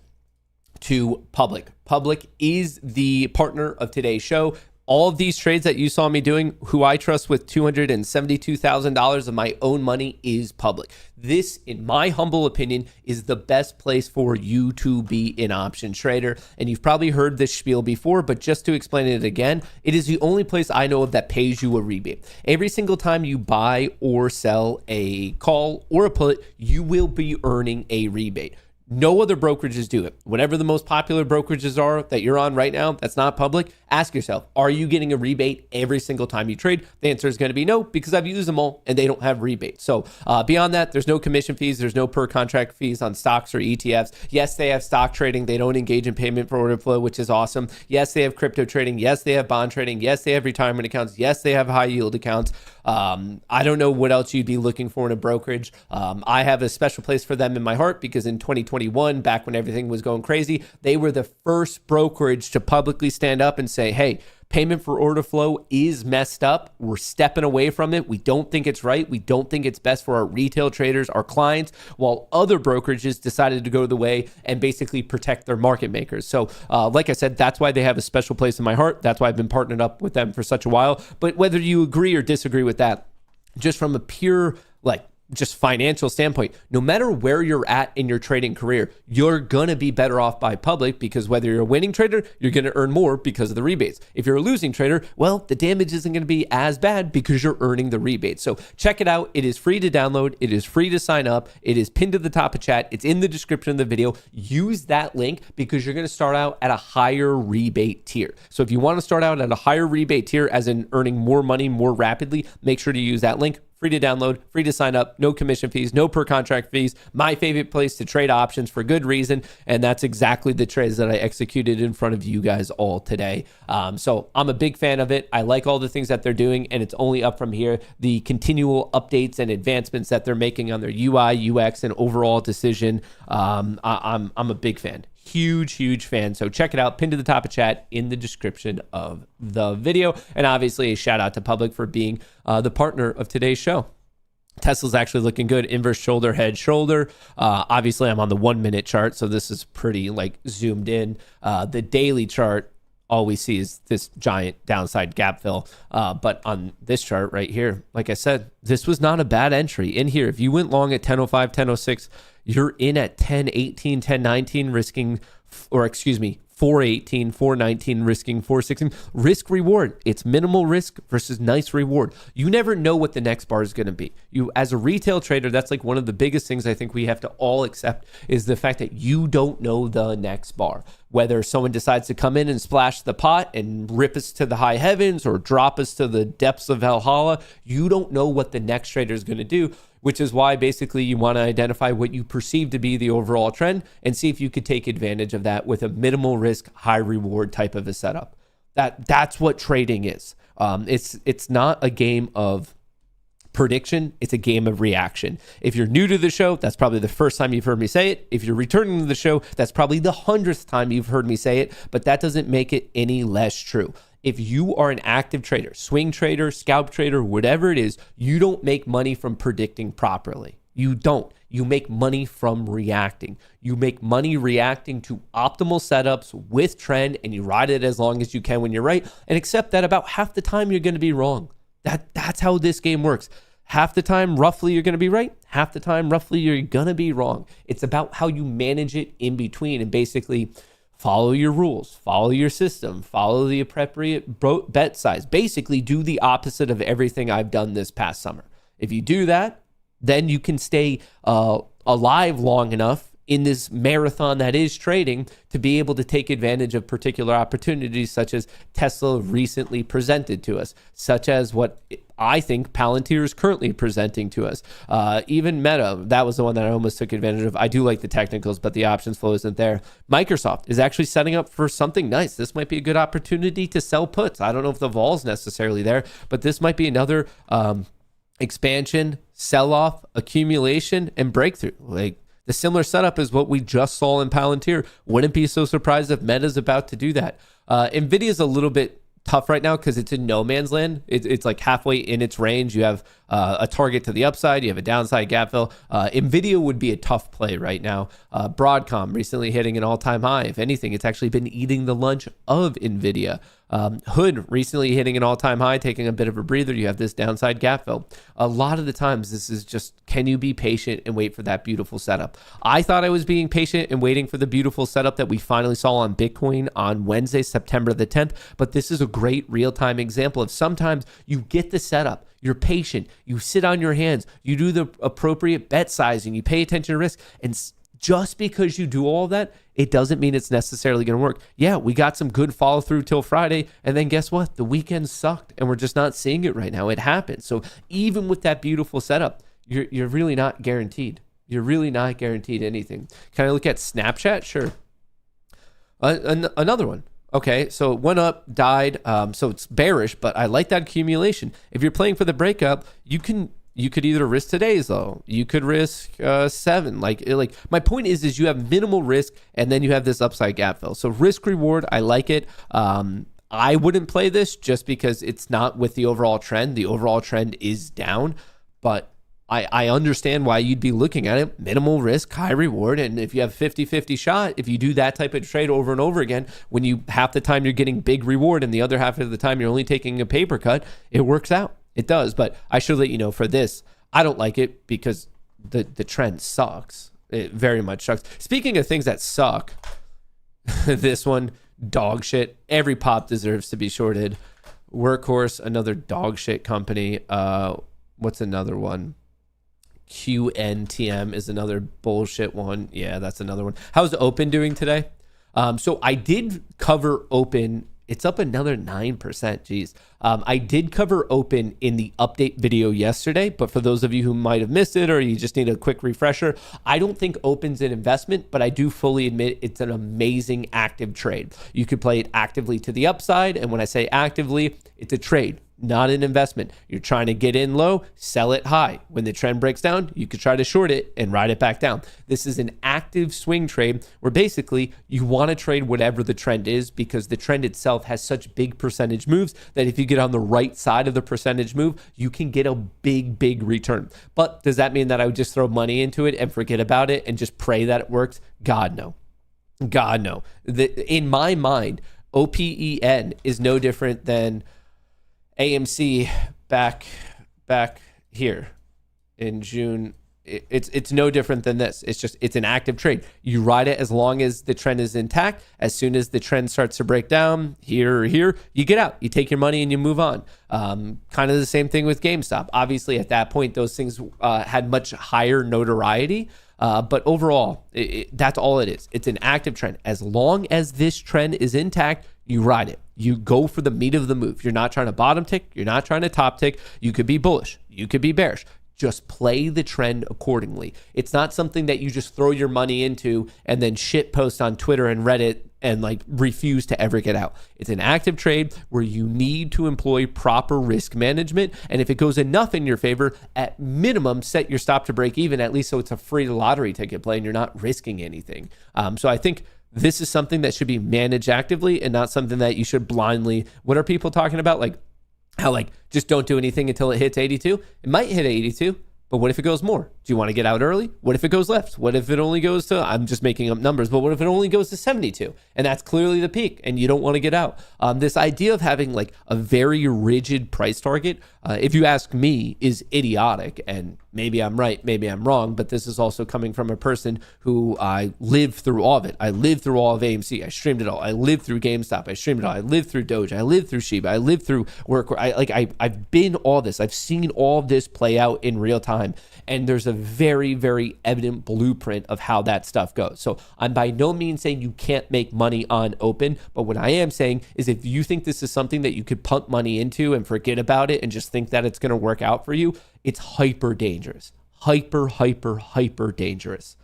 Speaker 2: to Public. Public is the partner of today's show. All of these trades that you saw me doing, who I trust with $272,000 of my own money, is Public. This, in my humble opinion, is the best place for you to be an option trader. And you've probably heard this spiel before, but just to explain it again, it is the only place I know of that pays you a rebate. Every single time you buy or sell a call or a put, you will be earning a rebate. No other brokerages do it. Whatever the most popular brokerages are that you're on right now, that's not Public, ask yourself, are you getting a rebate every single time you trade? The answer is going to be no, because I've used them all and they don't have rebates. So beyond that, there's no commission fees. There's no per contract fees on stocks or ETFs. Yes, they have stock trading. They don't engage in payment for order flow, which is awesome. Yes, they have crypto trading. Yes, they have bond trading. Yes, they have retirement accounts. Yes, they have high yield accounts. I don't know what else you'd be looking for in a brokerage. I have a special place for them in my heart because in 2021, back when everything was going crazy, they were the first brokerage to publicly stand up and say, hey, payment for order flow is messed up. We're stepping away from it. We don't think it's right. We don't think it's best for our retail traders, our clients, while other brokerages decided to go the way and basically protect their market makers. So like I said, that's why they have a special place in my heart. That's why I've been partnered up with them for such a while. But whether you agree or disagree with that, just from a pure, just financial standpoint, no matter where you're at in your trading career, you're going to be better off by Public because whether you're a winning trader, you're going to earn more because of the rebates. If you're a losing trader, well, the damage isn't going to be as bad because you're earning the rebates. So check it out. It is free to download. It is free to sign up. It is pinned to the top of chat. It's in the description of the video. Use that link because you're going to start out at a higher rebate tier. So if you want to start out at a higher rebate tier, as in earning more money more rapidly, make sure to use that link. Free to download, free to sign up, no commission fees, no per contract fees. My favorite place to trade options for good reason. And that's exactly the trades that I executed in front of you guys all today. So I'm a big fan of it. I like all the things that they're doing, and it's only up from here. The continual updates and advancements that they're making on their UI, UX, and overall decision. I'm a big fan. Huge fan. So check it out. Pinned to the top of chat in the description of the video. And obviously a shout out to Public for being the partner of today's show. Tesla's actually looking good. Inverse shoulder, head, shoulder. Obviously I'm on the 1 minute chart, so this is pretty zoomed in. The daily chart, all we see is this giant downside gap fill. But on this chart right here, like I said, this was not a bad entry in here. If you went long at 10:05, 10:06, you're in at 10:18, 10:19 risking, or excuse me, 4:18, 4:19 risking 4:16. Risk reward. It's minimal risk versus nice reward. You never know what the next bar is going to be. You, as a retail trader, that's one of the biggest things I think we have to all accept is the fact that you don't know the next bar. whether someone decides to come in and splash the pot and rip us to the high heavens or drop us to the depths of Valhalla. You don't know what the next trader is going to do, which is why basically you want to identify what you perceive to be the overall trend and see if you could take advantage of that with a minimal risk, high reward type of a setup. That's what trading is. It's not a game of prediction, it's a game of reaction. If you're new to the show, that's probably the first time you've heard me say it. If you're returning to the show, that's probably the 100th time you've heard me say it, but that doesn't make it any less true. If you are an active trader, swing trader, scalp trader, whatever it is, you don't make money from predicting properly. You don't. You make money from reacting. You make money reacting to optimal setups with trend, and you ride it as long as you can when you're right, and accept that about half the time you're going to be wrong. That's how this game works. Half the time, roughly, you're going to be right. Half the time, roughly, you're going to be wrong. It's about how you manage it in between and basically follow your rules, follow your system, follow the appropriate bet size. Basically, do the opposite of everything I've done this past summer. If you do that, then you can stay alive long enough in this marathon that is trading to be able to take advantage of particular opportunities such as Tesla recently presented to us, such as what I think Palantir is currently presenting to us. Even Meta, that was the one that I almost took advantage of. I do like the technicals, but the options flow isn't there. Microsoft is actually setting up for something nice. This might be a good opportunity to sell puts. I don't know if the vol's necessarily there, but this might be another expansion, sell-off, accumulation, and breakthrough. Like, the similar setup is what we just saw in Palantir. Wouldn't be so surprised if Meta's about to do that. NVIDIA's a little bit tough right now because it's in no man's land. It's like halfway in its range. You have a target to the upside. You have a downside gap fill. NVIDIA would be a tough play right now. Broadcom recently hitting an all-time high. If anything, it's actually been eating the lunch of NVIDIA. Hood recently hitting an all-time high, taking a bit of a breather. You have this downside gap fill. A lot of the times, this is just, can you be patient and wait for that beautiful setup? I thought I was being patient and waiting for the beautiful setup that we finally saw on Bitcoin on Wednesday, September the 10th. But this is a great real-time example of sometimes you get the setup, you're patient, you sit on your hands, you do the appropriate bet sizing, you pay attention to risk, and just because you do all that, it doesn't mean it's necessarily going to work. Yeah, we got some good follow through till Friday, and then guess what? The weekend sucked, and we're just not seeing it right now. It happens. So even with that beautiful setup, you're really not guaranteed. You're really not guaranteed anything. Can I look at Snapchat? Sure. Another one. Okay, so it went up, died. So it's bearish, but I like that accumulation. If you're playing for the breakup, you could either risk today's though. You could risk 7. Like my point is you have minimal risk, and then you have this upside gap fill. So risk reward, I like it. I wouldn't play this just because it's not with the overall trend. The overall trend is down, but I understand why you'd be looking at it. Minimal risk, high reward. And if you have 50-50 shot, if you do that type of trade over and over again, when you half the time you're getting big reward and the other half of the time you're only taking a paper cut, it works out. It does. But I should let you know for this, I don't like it because the trend sucks. It very much sucks. Speaking of things that suck, this one, dog shit. Every pop deserves to be shorted. Workhorse, another dog shit company. What's another one? QNTM is another bullshit one. Yeah, that's another one. How's Open doing today? So I did cover Open. It's up another 9%. Geez. I did cover Open in the update video yesterday, but for those of you who might have missed it or you just need a quick refresher, I don't think Open's an investment, but I do fully admit it's an amazing active trade. You could play it actively to the upside, and when I say actively, it's a trade, not an investment. You're trying to get in low, sell it high. When the trend breaks down, you could try to short it and ride it back down. This is an active swing trade where basically you want to trade whatever the trend is because the trend itself has such big percentage moves that if you get on the right side of the percentage move, you can get a big return. But does that mean that I would just throw money into it and forget about it and just pray that it works? God, no. God, no. In my mind, OPEN is no different than AMC back here in June. It's no different than this. It's an active trade. You ride it as long as the trend is intact. As soon as the trend starts to break down here, you get out. You take your money and you move on. Kind of the same thing with GameStop. Obviously, at that point, those things had much higher notoriety. But overall, that's all it is. It's an active trend. As long as this trend is intact, you ride it. You go for the meat of the move. You're not trying to bottom tick. You're not trying to top tick. You could be bullish. You could be bearish. Just play the trend accordingly. It's not something that you just throw your money into and then shit post on Twitter and Reddit and like refuse to ever get out. It's an active trade where you need to employ proper risk management. And if it goes enough in your favor, at minimum, set your stop to break even, at least so it's a free lottery ticket play and you're not risking anything. So I think this is something that should be managed actively and not something that you should blindly. What are people talking about? Like how like just don't do anything until it hits 82. It might hit 82, but what if it goes more? Do you want to get out early? What if it goes left? What if it only goes to, I'm just making up numbers, but what if it only goes to 72? And that's clearly the peak and you don't want to get out. This idea of having like a very rigid price target, if you ask me, is idiotic. And maybe I'm right, maybe I'm wrong, but this is also coming from a person who I lived through all of it. I lived through all of AMC. I streamed it all. I lived through GameStop. I streamed it all. I lived through Doge. I lived through Shiba. I lived through work. I've been all this. I've seen all this play out in real time. And there's a very, very evident blueprint of how that stuff goes. So I'm by no means saying you can't make money on open, but what I am saying is if you think this is something that you could pump money into and forget about it and just think that it's going to work out for you, it's hyper dangerous. Hyper dangerous.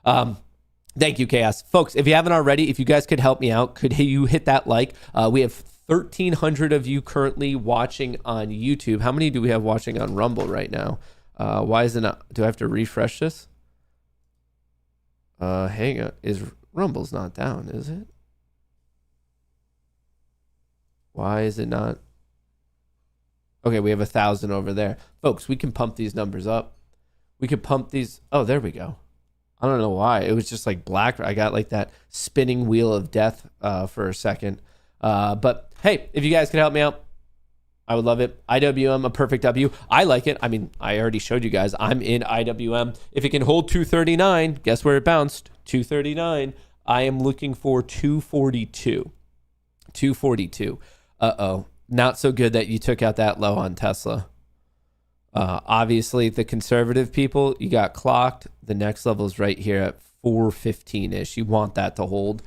Speaker 2: Thank you, Chaos. Folks, if you haven't already, if you guys could help me out, could you hit that like? We have 1,300 of you currently watching on YouTube. How many do we have watching on Rumble right now? Why is it not? Do I have to refresh this? Hang on. Rumble's not down, is it? Why is it not? Okay, we have 1,000 over there. Folks, we can pump these numbers up. We could pump these. Oh, there we go. I don't know why. It was just like black. I got like that spinning wheel of death for a second. But hey, if you guys could help me out, I would love it. IWM, a perfect W. I like it. I mean, I already showed you guys. I'm in IWM. If it can hold 239, guess where it bounced? 239. I am looking for 242. 242. Uh-oh. Not so good that you took out that low on Tesla. Obviously, the conservative people, you got clocked. The next level is right here at 415-ish. You want that to hold.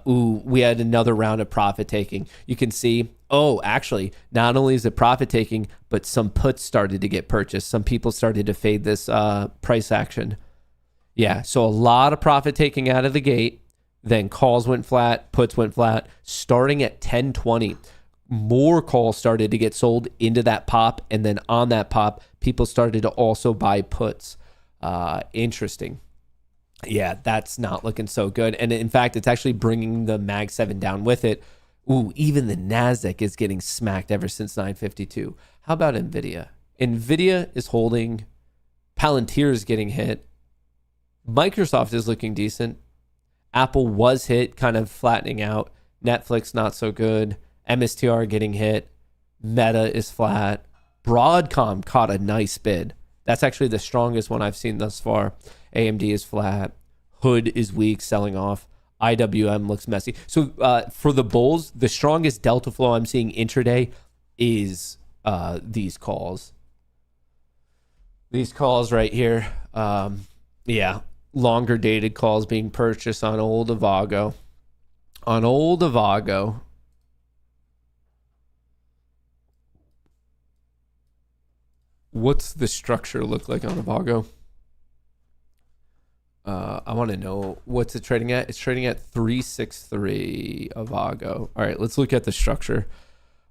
Speaker 2: We had another round of profit taking. You can see, actually, not only is it profit taking, but some puts started to get purchased. Some people started to fade this price action. Yeah, so a lot of profit taking out of the gate. Then calls went flat, puts went flat. Starting at 1020, more calls started to get sold into that pop. And then on that pop, people started to also buy puts. Interesting. Yeah, that's not looking so good. And in fact, it's actually bringing the Mag 7 down with it. Even the NASDAQ is getting smacked ever since 952. How about NVIDIA? NVIDIA is holding. Palantir is getting hit. Microsoft is looking decent. Apple was hit, kind of flattening out. Netflix, not so good. MSTR getting hit. Meta is flat. Broadcom caught a nice bid. That's actually the strongest one I've seen thus far. AMD is flat. Hood is weak, selling off. IWM looks messy. So for the bulls, the strongest delta flow I'm seeing intraday is these calls. These calls right here. Yeah, longer dated calls being purchased on old Avago. On old Avago. What's the structure look like on Avago? I want to know what's it trading at. It's trading at 363 Avago. All right, let's look at the structure.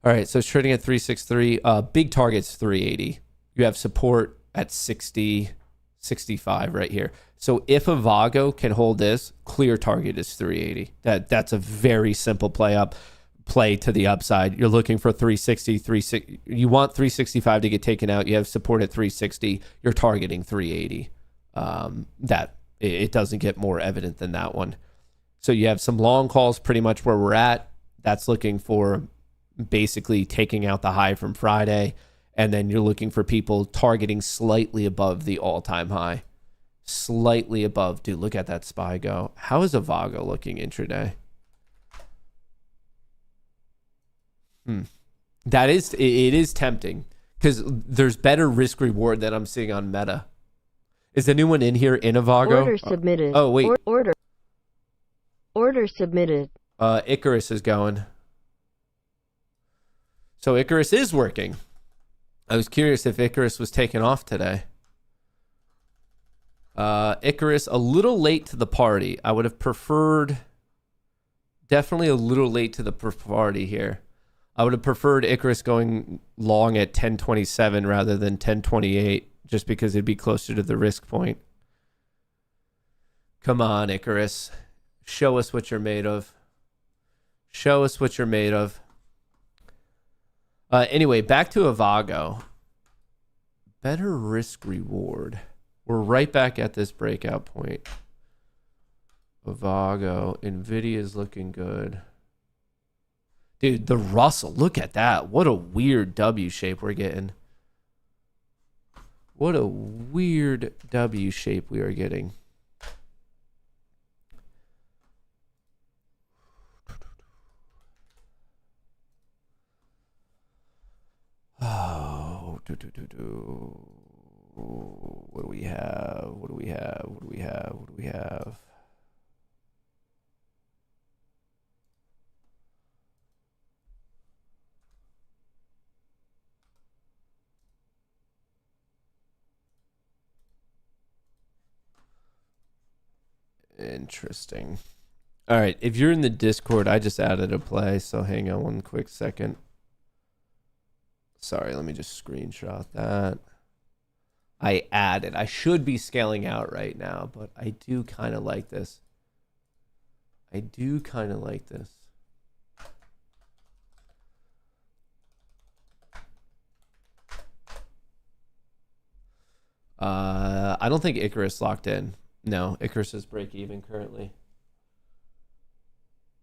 Speaker 2: All right, so it's trading at 363. Big target's 380. You have support at 60, 65 right here. So if Avago can hold this, clear target is 380. That's a very simple play to the upside. You're looking for 360, 360. You want 365 to get taken out. You have support at 360. You're targeting 380. That it doesn't get more evident than that one. So you have some long calls pretty much where we're at. That's looking for basically taking out the high from Friday. And then you're looking for people targeting slightly above the all-time high. Slightly above. Dude, look at that SPY go. How is Avago looking intraday? It is tempting because there's better risk reward that I'm seeing on Meta. Is anyone in here in Avago?
Speaker 6: Order submitted.
Speaker 2: Oh, wait.
Speaker 6: Order submitted.
Speaker 2: Icarus is going. So Icarus is working. I was curious if Icarus was taken off today. Icarus, a little late to the party. I would have preferred... Definitely a little late to the party here. I would have preferred Icarus going long at 1027 rather than 1028, just because it'd be closer to the risk point. Come on, Icarus. Show us what you're made of. Show us what you're made of. Anyway, back to Avago. Better risk reward. We're right back at this breakout point. Avago. Nvidia is looking good. Dude, the Russell. Look at that. What a weird W shape we're getting. What a weird W shape we are getting. Oh, what do we have? What do we have? What do we have? What do we have? Interesting. All right, if you're in the Discord, I just added a play, so hang on one quick second. Sorry, let me just screenshot that. I added. I should be scaling out right now, but I do kind of like this. I do kind of like this. I don't think Icarus locked in. No, Icarus is break even currently.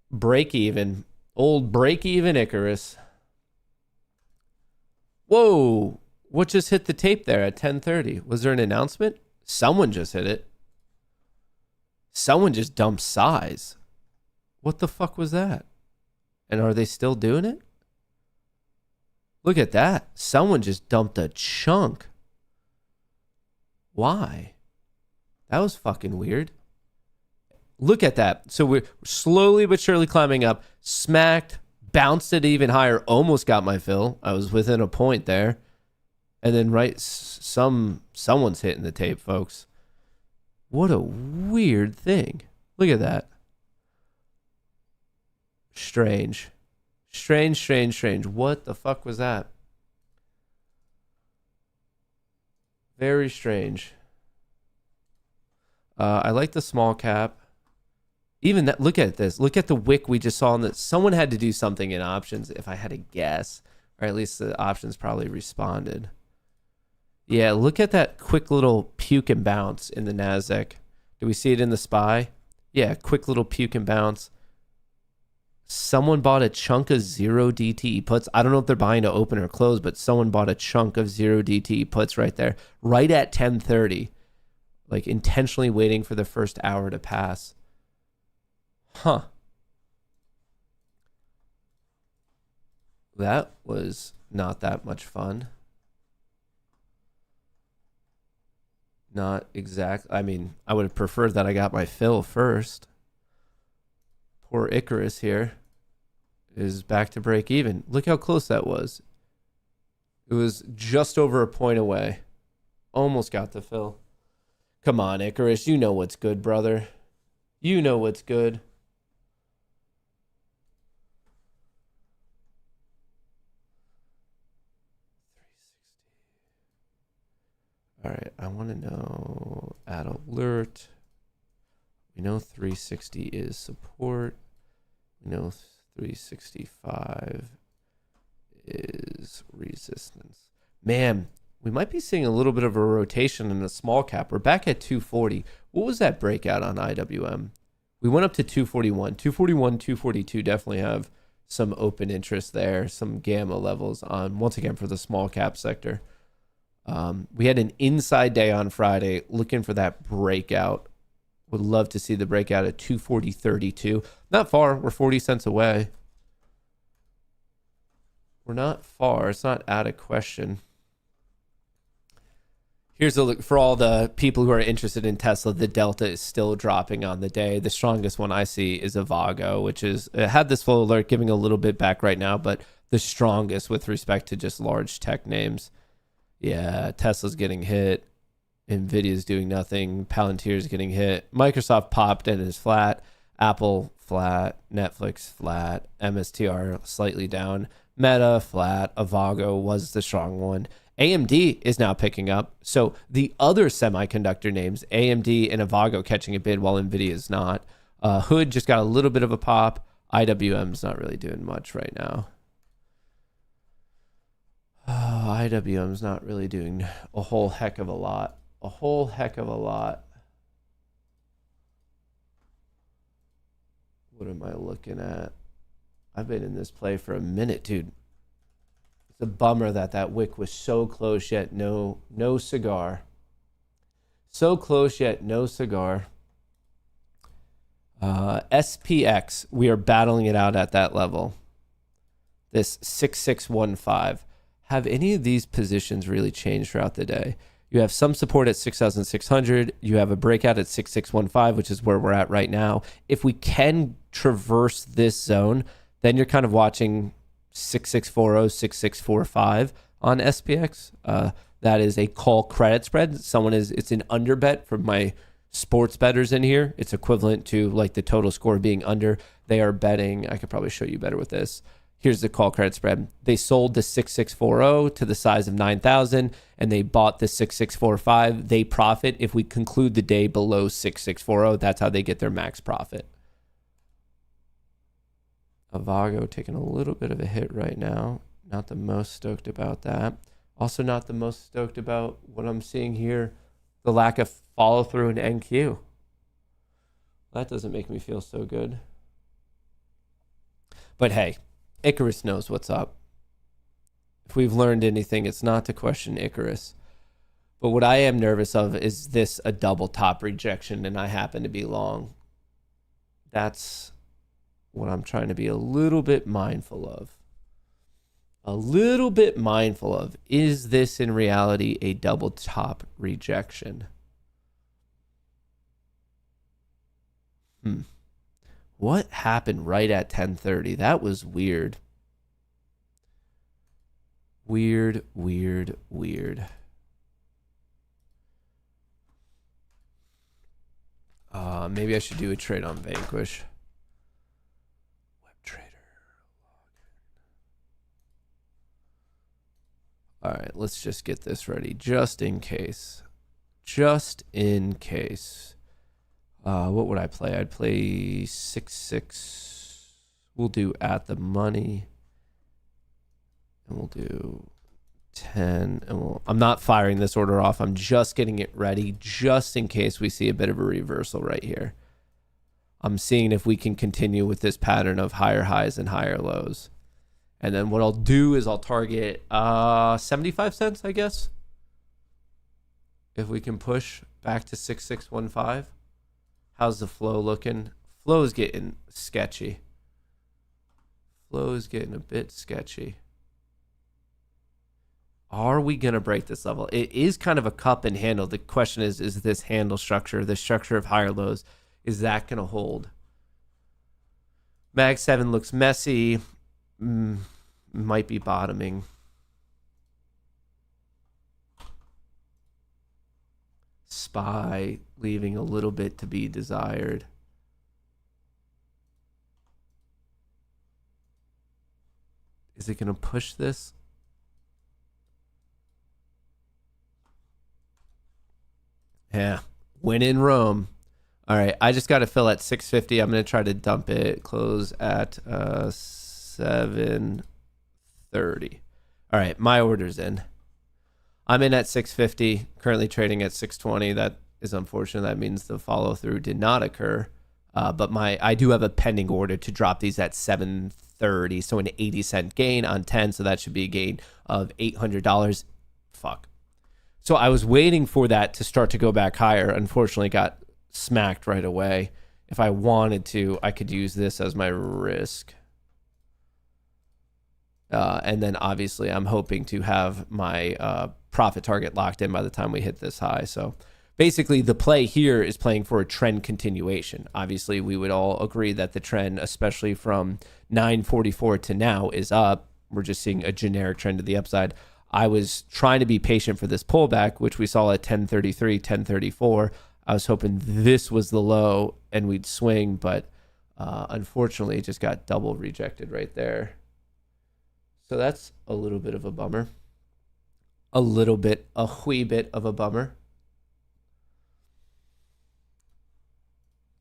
Speaker 2: Break even. Old break even Icarus. Whoa. What just hit the tape there at 10:30? Was there an announcement? Someone just hit it. Someone just dumped size. What the fuck was that? And are they still doing it? Look at that. Someone just dumped a chunk. Why? That was fucking weird. Look at that. So we're slowly but surely climbing up. Smacked. Bounced it even higher. Almost got my fill. I was within a point there. And then someone's hitting the tape, folks. What a weird thing. Look at that. Strange. Strange. What the fuck was that? Very strange. I like the small cap. Even that, look at this. Look at the wick we just saw on that. Someone had to do something in options, if I had to guess. Or at least the options probably responded. Yeah, look at that quick little puke and bounce in the NASDAQ. Do we see it in the SPY? Yeah, quick little puke and bounce. Someone bought a chunk of 0 DTE puts. I don't know if they're buying to open or close, but someone bought a chunk of 0 DTE puts right there. Right at 10:30. Like intentionally waiting for the first hour to pass. Huh. That was not that much fun. Not exactly. I mean, I would have preferred that I got my fill first. Poor Icarus here is back to break even. Look how close that was. It was just over a point away. Almost got the fill. Come on, Icarus. You know what's good, brother. You know what's good. All right, I want to know add alert. We know 360 is support. We know 365 is resistance. Man, we might be seeing a little bit of a rotation in the small cap. We're back at 240. What was that breakout on IWM? We went up to 241. 241, 242 definitely have some open interest there, some gamma levels on, once again, for the small cap sector. We had an inside day on Friday looking for that breakout. Would love to see the breakout at 240.32. Not far. We're 40 cents away. We're not far. It's not out of question. Here's a look for all the people who are interested in Tesla. The Delta is still dropping on the day. The strongest one I see is Avago, which is had this full alert giving a little bit back right now, but the strongest with respect to just large tech names. Yeah, Tesla's getting hit. Nvidia's doing nothing. Palantir's getting hit. Microsoft popped and is flat. Apple flat. Netflix flat. MSTR slightly down. Meta flat. Avago was the strong one. AMD is now picking up. So the other semiconductor names, AMD and Avago catching a bid while NVIDIA is not. Hood just got a little bit of a pop. IWM's not really doing much right now. IWM's not really doing a whole heck of a lot. A whole heck of a lot. What am I looking at? I've been in this play for a minute, dude. It's a bummer that wick was so close yet no cigar. So close yet no cigar. SPX, we are battling it out at that level. This 6615. Have any of these positions really changed throughout the day? You have some support at 6,600. You have a breakout at 6615, which is where we're at right now. If we can traverse this zone, then you're kind of watching 6640, 6645 on SPX. That is a call credit spread. It's an under bet for my sports bettors in here. It's equivalent to like the total score being under. They are betting. I could probably show you better with this. Here's the call credit spread. They sold the 6640 to the size of 9,000 and they bought the 6645. They profit if we conclude the day below 6640. That's how they get their max profit. Avago taking a little bit of a hit right now. Not the most stoked about that. Also not the most stoked about what I'm seeing here. The lack of follow through in NQ. That doesn't make me feel so good. But hey, Icarus knows what's up. If we've learned anything, it's not to question Icarus. But what I am nervous of is this a double top rejection and I happen to be long. That's what I'm trying to be a little bit mindful of. A little bit mindful of. Is this in reality a double top rejection? What happened right at 10:30? That was weird. Weird. Maybe I should do a trade on Vanquish. All right, let's just get this ready just in case. Just in case. What would I play? I'd play 6-6. We'll do at the money. And we'll do 10. And I'm not firing this order off. I'm just getting it ready just in case we see a bit of a reversal right here. I'm seeing if we can continue with this pattern of higher highs and higher lows. And then what I'll do is I'll target 75 cents, I guess. If we can push back to 6615. How's the flow looking? Flow is getting sketchy. Flow is getting a bit sketchy. Are we going to break this level? It is kind of a cup and handle. The question is this handle structure, the structure of higher lows, is that going to hold? Mag 7 looks messy. Might be bottoming. SPY leaving a little bit to be desired. Is it going to push this? Yeah, win in Rome. All right, I just got to fill at 650. I'm going to try to dump it. Close at 730. All right, my order's in. I'm in at 650, currently trading at 620. That is unfortunate. That means the follow through did not occur. But I do have a pending order to drop these at 730. So an 80-cent gain on 10. So that should be a gain of $800. Fuck. So I was waiting for that to start to go back higher. Unfortunately, got smacked right away. If I wanted to, I could use this as my risk. And then obviously I'm hoping to have my profit target locked in by the time we hit this high. So basically the play here is playing for a trend continuation. Obviously, we would all agree that the trend, especially from 944 to now, is up. We're just seeing a generic trend to the upside. I was trying to be patient for this pullback, which we saw at 1033, 1034. I was hoping this was the low and we'd swing, but unfortunately, it just got double rejected right there. So that's a little bit of a bummer. A wee bit of a bummer.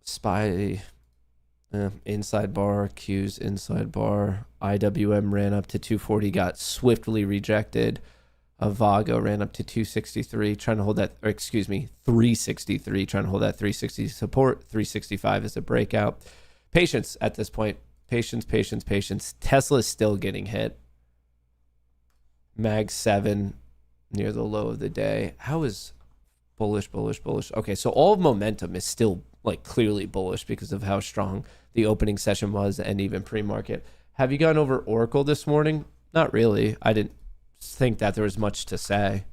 Speaker 2: SPY, inside bar, Q's inside bar. IWM ran up to 240, got swiftly rejected. Avago ran up to 263, trying to hold that, or excuse me, 363, trying to hold that 360 support. 365 is a breakout. Patience at this point. Patience. Tesla is still getting hit. Mag 7 near the low of the day. How is bullish? Okay, so all of momentum is still like clearly bullish because of how strong the opening session was and even pre-market. Have you gone over Oracle this morning? Not really. I didn't think that there was much to say.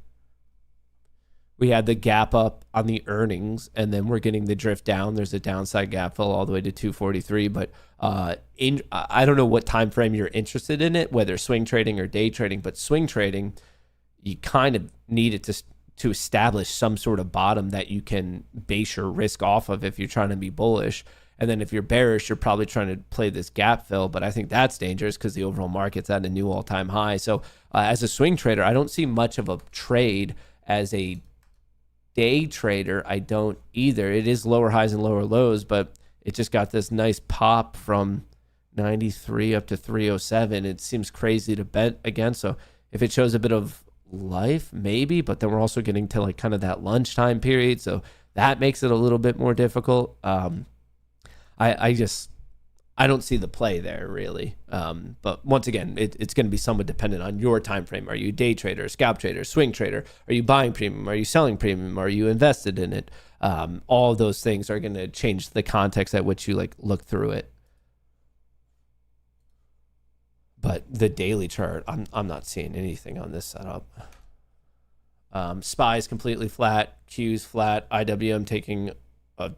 Speaker 2: We had the gap up on the earnings, and then we're getting the drift down. There's a downside gap fill all the way to 243. But I don't know what time frame you're interested in it, whether swing trading or day trading. But swing trading, you kind of need it to establish some sort of bottom that you can base your risk off of if you're trying to be bullish. And then if you're bearish, you're probably trying to play this gap fill. But I think that's dangerous because the overall market's at a new all-time high. So as a swing trader, I don't see much of a trade. As a day trader, I don't either. It is lower highs and lower lows, but it just got this nice pop from 93 up to 307. It seems crazy to bet against. So if it shows a bit of life, maybe, but then we're also getting to like kind of that lunchtime period. So that makes it a little bit more difficult. I don't see the play there really. But once again, it's going to be somewhat dependent on your time frame. Are you a day trader, scalp trader, swing trader? Are you buying premium? Are you selling premium? Are you invested in it? All of those things are going to change the context at which you like look through it. But the daily chart, I'm not seeing anything on this setup. SPY is completely flat. Q's flat. IWM taking a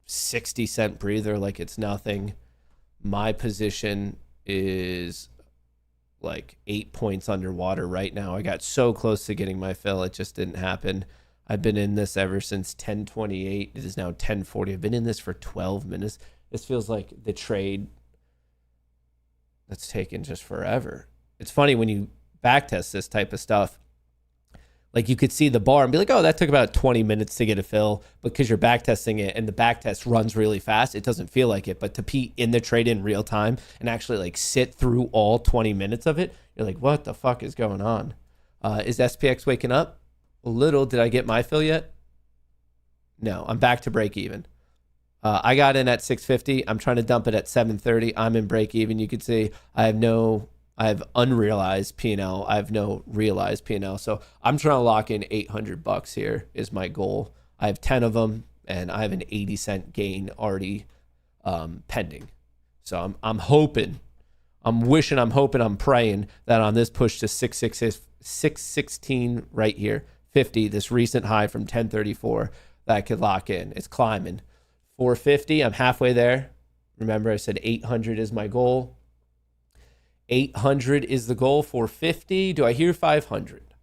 Speaker 2: 60-cent breather like it's nothing. My position is like 8 points underwater right now. I got so close to getting my fill. It just didn't happen. I've been in this ever since 10:28. It is now 10:40. I've been in this for 12 minutes. This feels like the trade that's taken just forever. It's funny when you backtest this type of stuff. Like you could see the bar and be like, oh, that took about 20 minutes to get a fill, because you're backtesting it and the backtest runs really fast. It doesn't feel like it, but to be in the trade in real time and actually like sit through all 20 minutes of it, you're like, what the fuck is going on? Is SPX waking up a little? Did I get my fill yet? No, I'm back to break even. I got in at 650. I'm trying to dump it at 730. I'm in break even. You can see I have unrealized P&L. I have no realized P&L. So I'm trying to lock in $800 here is my goal. I have 10 of them and I have an 80-cent gain already pending. So I'm hoping, I'm wishing, I'm hoping, I'm praying that on this push to 616 right here, 50, this recent high from 1034, that I could lock in. It's climbing. 450, I'm halfway there. Remember I said 800 is my goal. 800 is the goal. 450. Do I hear 500?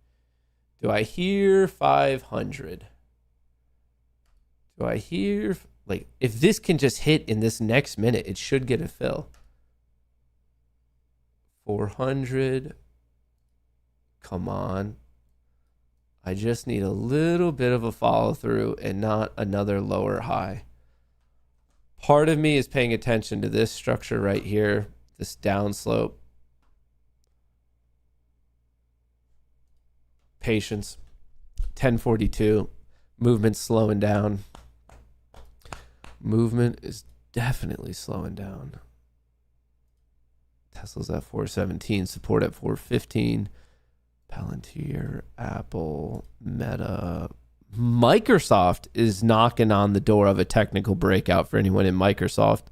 Speaker 2: Do I hear 500? Do I hear, like, if this can just hit in this next minute, it should get a fill. 400. Come on. I just need a little bit of a follow through and not another lower high. Part of me is paying attention to this structure right here, this downslope. Patience. 1042. Movement slowing down. Movement is definitely slowing down. Tesla's at 417. Support at 415. Palantir, Apple, Meta. Microsoft is knocking on the door of a technical breakout for anyone in Microsoft.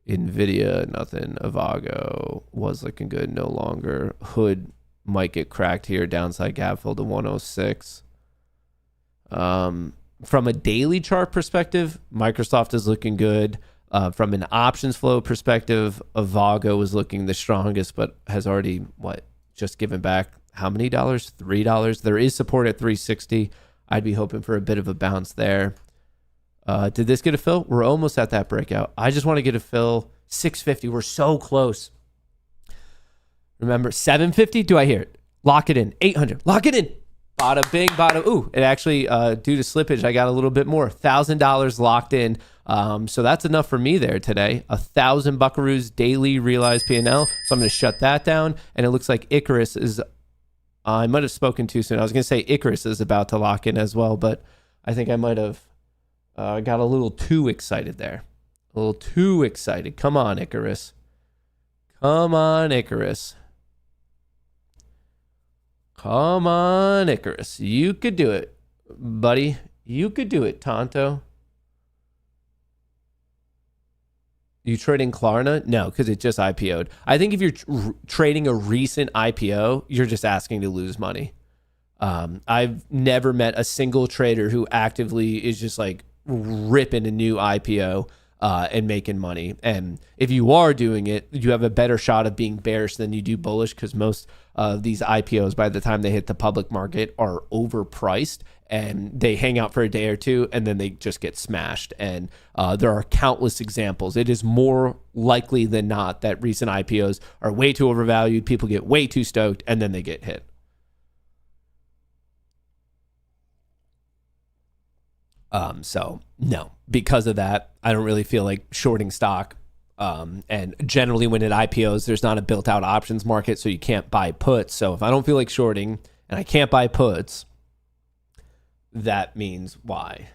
Speaker 2: Nvidia, nothing. Avago was looking good, no longer. Hood might get cracked here. Downside gap fill to 106. From a daily chart perspective, Microsoft is looking good. From an options flow perspective, Avago is looking the strongest, but has already, just given back how many dollars? $3. There is support at 360. I'd be hoping for a bit of a bounce there. Did this get a fill? We're almost at that breakout. I just want to get a fill. 650. We're so close. Remember, 750? Do I hear it? Lock it in. 800. Lock it in. Bada bing, bada. Ooh, it actually, due to slippage, I got a little bit more. $1,000 locked in. So that's enough for me there today. 1,000 buckaroos daily realized P&L. So I'm going to shut that down. And it looks like Icarus is, I might have spoken too soon. I was going to say Icarus is about to lock in as well, but I think I might have got a little too excited there. A little too excited. Come on, Icarus. Come on, Icarus. Come on, Icarus. You could do it, buddy. You could do it, Tonto. You trading Klarna? No, because it just IPO'd. I think if you're trading a recent IPO, you're just asking to lose money. I've never met a single trader who actively is just like ripping a new IPO and making money. And if you are doing it, you have a better shot of being bearish than you do bullish, because most of these IPOs, by the time they hit the public market, are overpriced and they hang out for a day or two and then they just get smashed. And there are countless examples. It is more likely than not that recent IPOs are way too overvalued. People get way too stoked and then they get hit. So no, because of that, I don't really feel like shorting stock. And generally when it IPOs, there's not a built out options market, so you can't buy puts. So if I don't feel like shorting and I can't buy puts, that means why?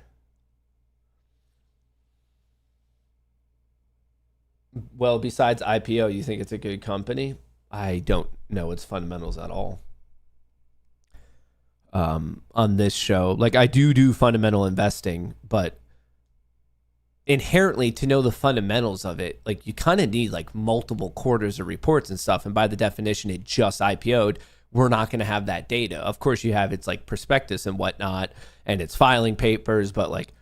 Speaker 2: Well, besides IPO, you think it's a good company? I don't know its fundamentals at all. On this show, like I do fundamental investing, but inherently to know the fundamentals of it, like you kind of need like multiple quarters of reports and stuff. And by the definition, it just IPO'd. We're not going to have that data. Of course, you have its like prospectus and whatnot, and its filing papers, but like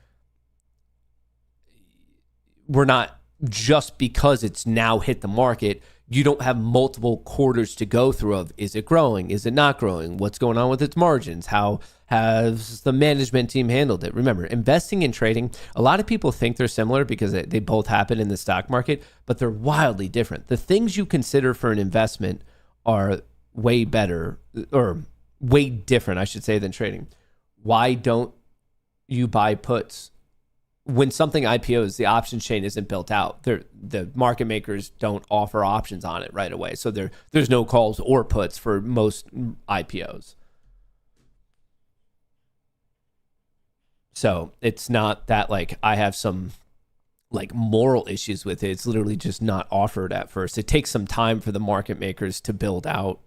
Speaker 2: we're not, just because it's now hit the market, you don't have multiple quarters to go through of, is it growing? Is it not growing? What's going on with its margins? How has the management team handled it? Remember, investing and trading, a lot of people think they're similar because they both happen in the stock market, but they're wildly different. The things you consider for an investment are way better, or way different, I should say, than trading. Why don't you buy puts? When something IPOs, the options chain isn't built out. The market makers don't offer options on it right away. So there's no calls or puts for most IPOs. So it's not that like I have some like moral issues with it. It's literally just not offered at first. It takes some time for the market makers to build out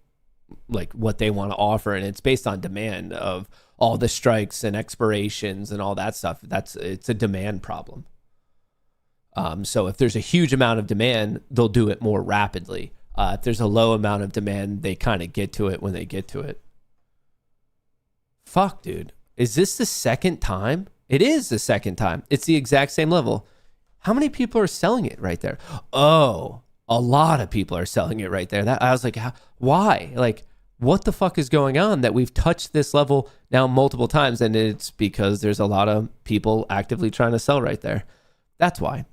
Speaker 2: like what they want to offer. And it's based on demand of all the strikes and expirations and all that stuff. It's a demand problem. So if there's a huge amount of demand, they'll do it more rapidly. If there's a low amount of demand, they kind of get to it when they get to it. Fuck, dude. Is this the second time? It is the second time. It's the exact same level. How many people are selling it right there? Oh, a lot of people are selling it right there. I was like, why? Like, what the fuck is going on that we've touched this level now multiple times? And it's because there's a lot of people actively trying to sell right there. That's why.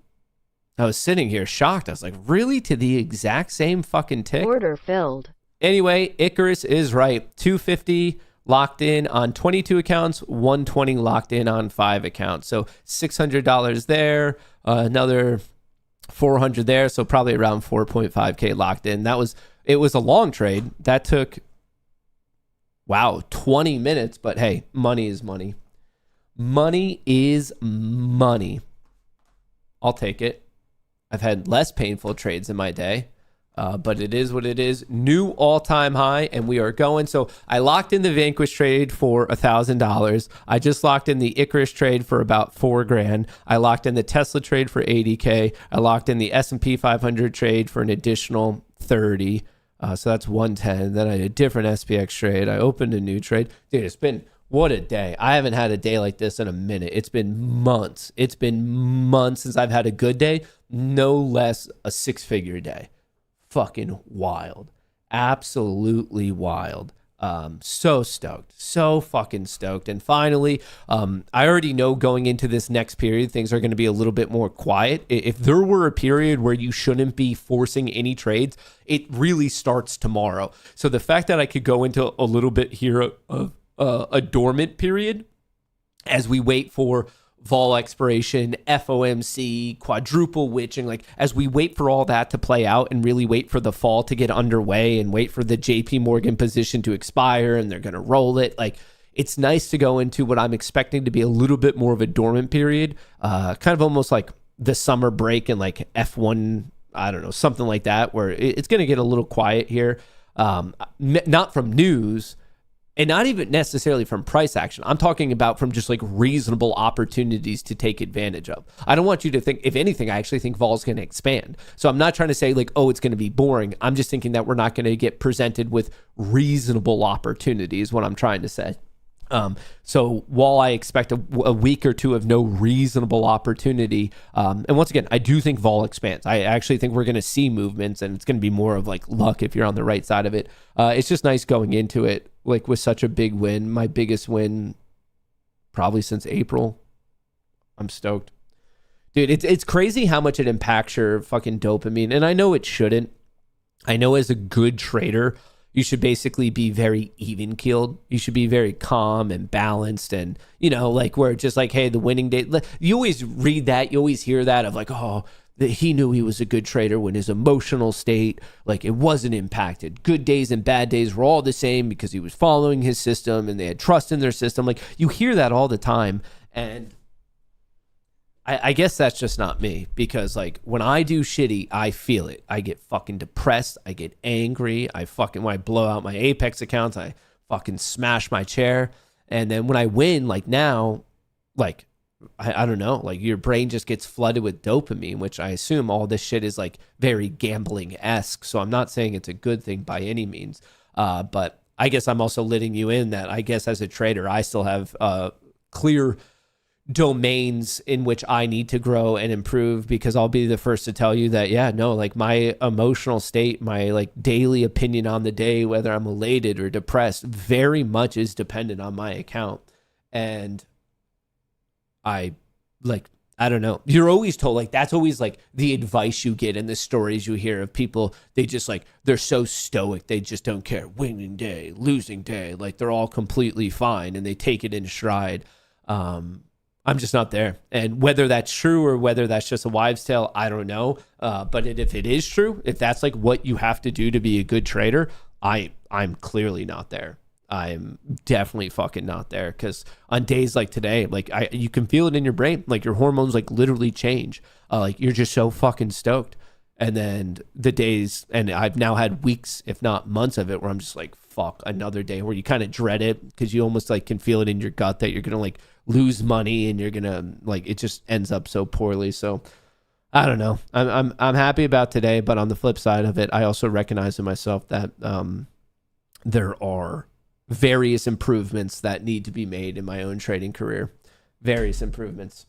Speaker 2: I was sitting here shocked. I was like, really? To the exact same fucking tick?
Speaker 6: Order filled.
Speaker 2: Anyway, Icarus is right. 250 locked in on 22 accounts, 120 locked in on 5 accounts. So $600 there, another 400 there. So probably around 4.5K locked in. It was a long trade. That took, 20 minutes, but hey, money is money. Money is money. I'll take it. I've had less painful trades in my day, but it is what it is. New all-time high, and we are going. So I locked in the Vanquish trade for $1,000. I just locked in the Icarus trade for about $4,000. I locked in the Tesla trade for $80K. I locked in the S&P 500 trade for an additional $30. So that's 110. Then I did a different SPX trade. I opened a new trade. Dude, it's been, what a day. I haven't had a day like this in a minute. It's been months. It's been months since I've had a good day. No less a 6-figure day. Fucking wild. Absolutely wild. So stoked, so fucking stoked. And finally, I already know going into this next period, things are going to be a little bit more quiet. If there were a period where you shouldn't be forcing any trades, it really starts tomorrow. So the fact that I could go into a little bit here of a dormant period as we wait for vol expiration, FOMC, quadruple witching, like as we wait for all that to play out and really wait for the fall to get underway and wait for the JP Morgan position to expire and they're going to roll it. Like, it's nice to go into what I'm expecting to be a little bit more of a dormant period, kind of almost like the summer break and like F1, I don't know, something like that, where it's going to get a little quiet here. Not from news, and not even necessarily from price action. I'm talking about from just like reasonable opportunities to take advantage of. I don't want you to think, if anything, I actually think vol is going to expand. So I'm not trying to say like, oh, it's going to be boring. I'm just thinking that we're not going to get presented with reasonable opportunities, what I'm trying to say. So while I expect a week or two of no reasonable opportunity, and once again, I do think vol expands. I actually think we're going to see movements, and it's going to be more of like luck if you're on the right side of it. It's just nice going into it like with such a big win, my biggest win probably since April. I'm stoked. Dude, it's crazy how much it impacts your fucking dopamine, and I know it shouldn't. I know as a good trader, you should basically be very even keeled. You should be very calm and balanced, and like where just like, hey, the winning day. You always read that, you always hear that of like, oh, he knew he was a good trader when his emotional state, like, it wasn't impacted. Good days and bad days were all the same because he was following his system and they had trust in their system. Like, you hear that all the time, and I guess that's just not me, because like when I do shitty, I feel it. I get fucking depressed. I get angry. When I blow out my Apex accounts, I fucking smash my chair. And then when I win, like now, like, I don't know, like your brain just gets flooded with dopamine, which I assume all this shit is like very gambling-esque. So I'm not saying it's a good thing by any means. But I guess I'm also letting you in that I guess as a trader, I still have clear domains in which I need to grow and improve, because I'll be the first to tell you that, yeah, no, like my emotional state, my like daily opinion on the day, whether I'm elated or depressed, very much is dependent on my account. And I don't know. You're always told, like, that's always like the advice you get in the stories you hear of people. They just like, they're so stoic. They just don't care. Winning day, losing day. Like, they're all completely fine and they take it in stride. I'm just not there. And whether that's true or whether that's just a wives' tale, I don't know. But if it is true, if that's like what you have to do to be a good trader, I'm clearly not there. I'm definitely fucking not there, because on days like today, like you can feel it in your brain, like your hormones like literally change. Like you're just so fucking stoked. And then the days, and I've now had weeks, if not months of it, where I'm just like, fuck, another day, where you kind of dread it because you almost like can feel it in your gut that you're going to like lose money and you're going to like, it just ends up so poorly. So I don't know. I'm happy about today, but on the flip side of it, I also recognize in myself that there are various improvements that need to be made in my own trading career. Various improvements.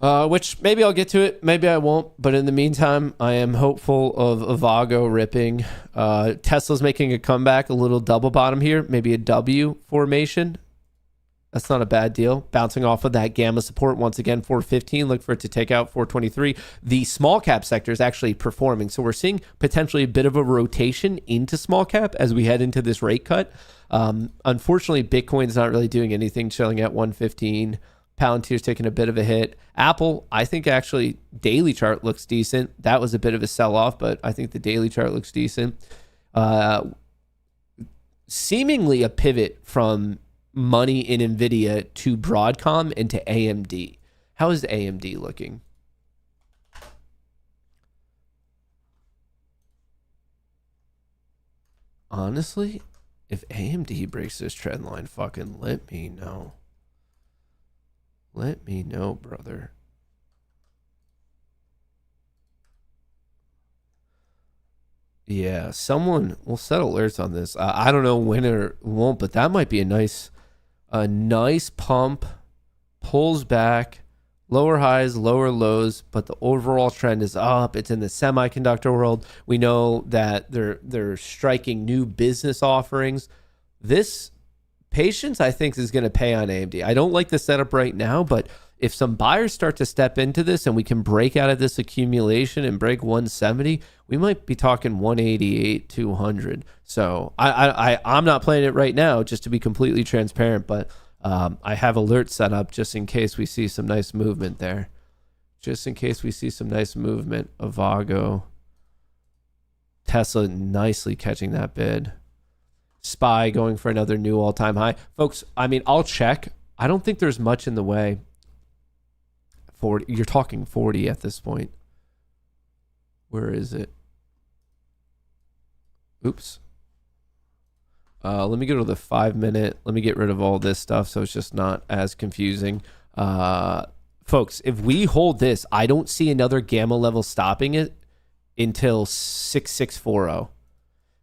Speaker 2: Which maybe I'll get to it, maybe I won't. But in the meantime, I am hopeful of Avago ripping. Tesla's making a comeback, a little double bottom here, maybe a W formation. That's not a bad deal. Bouncing off of that gamma support once again, 415. Look for it to take out 423. The small cap sector is actually performing. So we're seeing potentially a bit of a rotation into small cap as we head into this rate cut. Unfortunately, Bitcoin's not really doing anything, chilling at 115. Palantir's taking a bit of a hit. Apple, I think actually daily chart looks decent. That was a bit of a sell-off, but I think the daily chart looks decent. Seemingly a pivot from money in NVIDIA to Broadcom and to AMD. How is AMD looking? Honestly, if AMD breaks this trend line, fucking let me know. Let me know, brother. Yeah, someone will set alerts on this. I don't know when or won't, but that might be a nice pump, pulls back, lower highs, lower lows, but the overall trend is up. It's in the semiconductor world. We know that they're striking new business offerings. This patience, I think, is going to pay on AMD. I don't like the setup right now, but if some buyers start to step into this and we can break out of this accumulation and break 170, we might be talking 188, 200. So I'm not playing it right now, just to be completely transparent, but I have alerts set up just in case we see some nice movement there. Just in case we see some nice movement. Avago. Tesla nicely catching that bid. SPY going for another new all-time high. Folks, I mean, I'll check. I don't think there's much in the way. 40, you're talking 40 at this point. Where is it? Oops. Let me go to the 5 minute. Let me get rid of all this stuff so it's just not as confusing. Folks, if we hold this, I don't see another gamma level stopping it until 6640.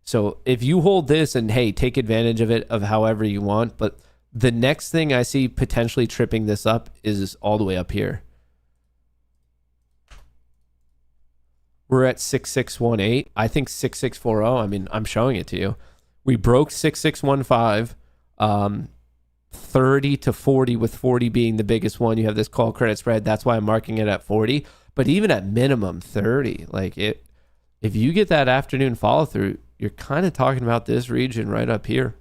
Speaker 2: So if you hold this and, hey, take advantage of it of however you want. But the next thing I see potentially tripping this up is all the way up here. We're at 6618. I think 6640. I mean, I'm showing it to you. We broke 6615, 30 to 40, with 40 being the biggest one. You have this call credit spread. That's why I'm marking it at 40. But even at minimum 30, like it, if you get that afternoon follow through, you're kind of talking about this region right up here.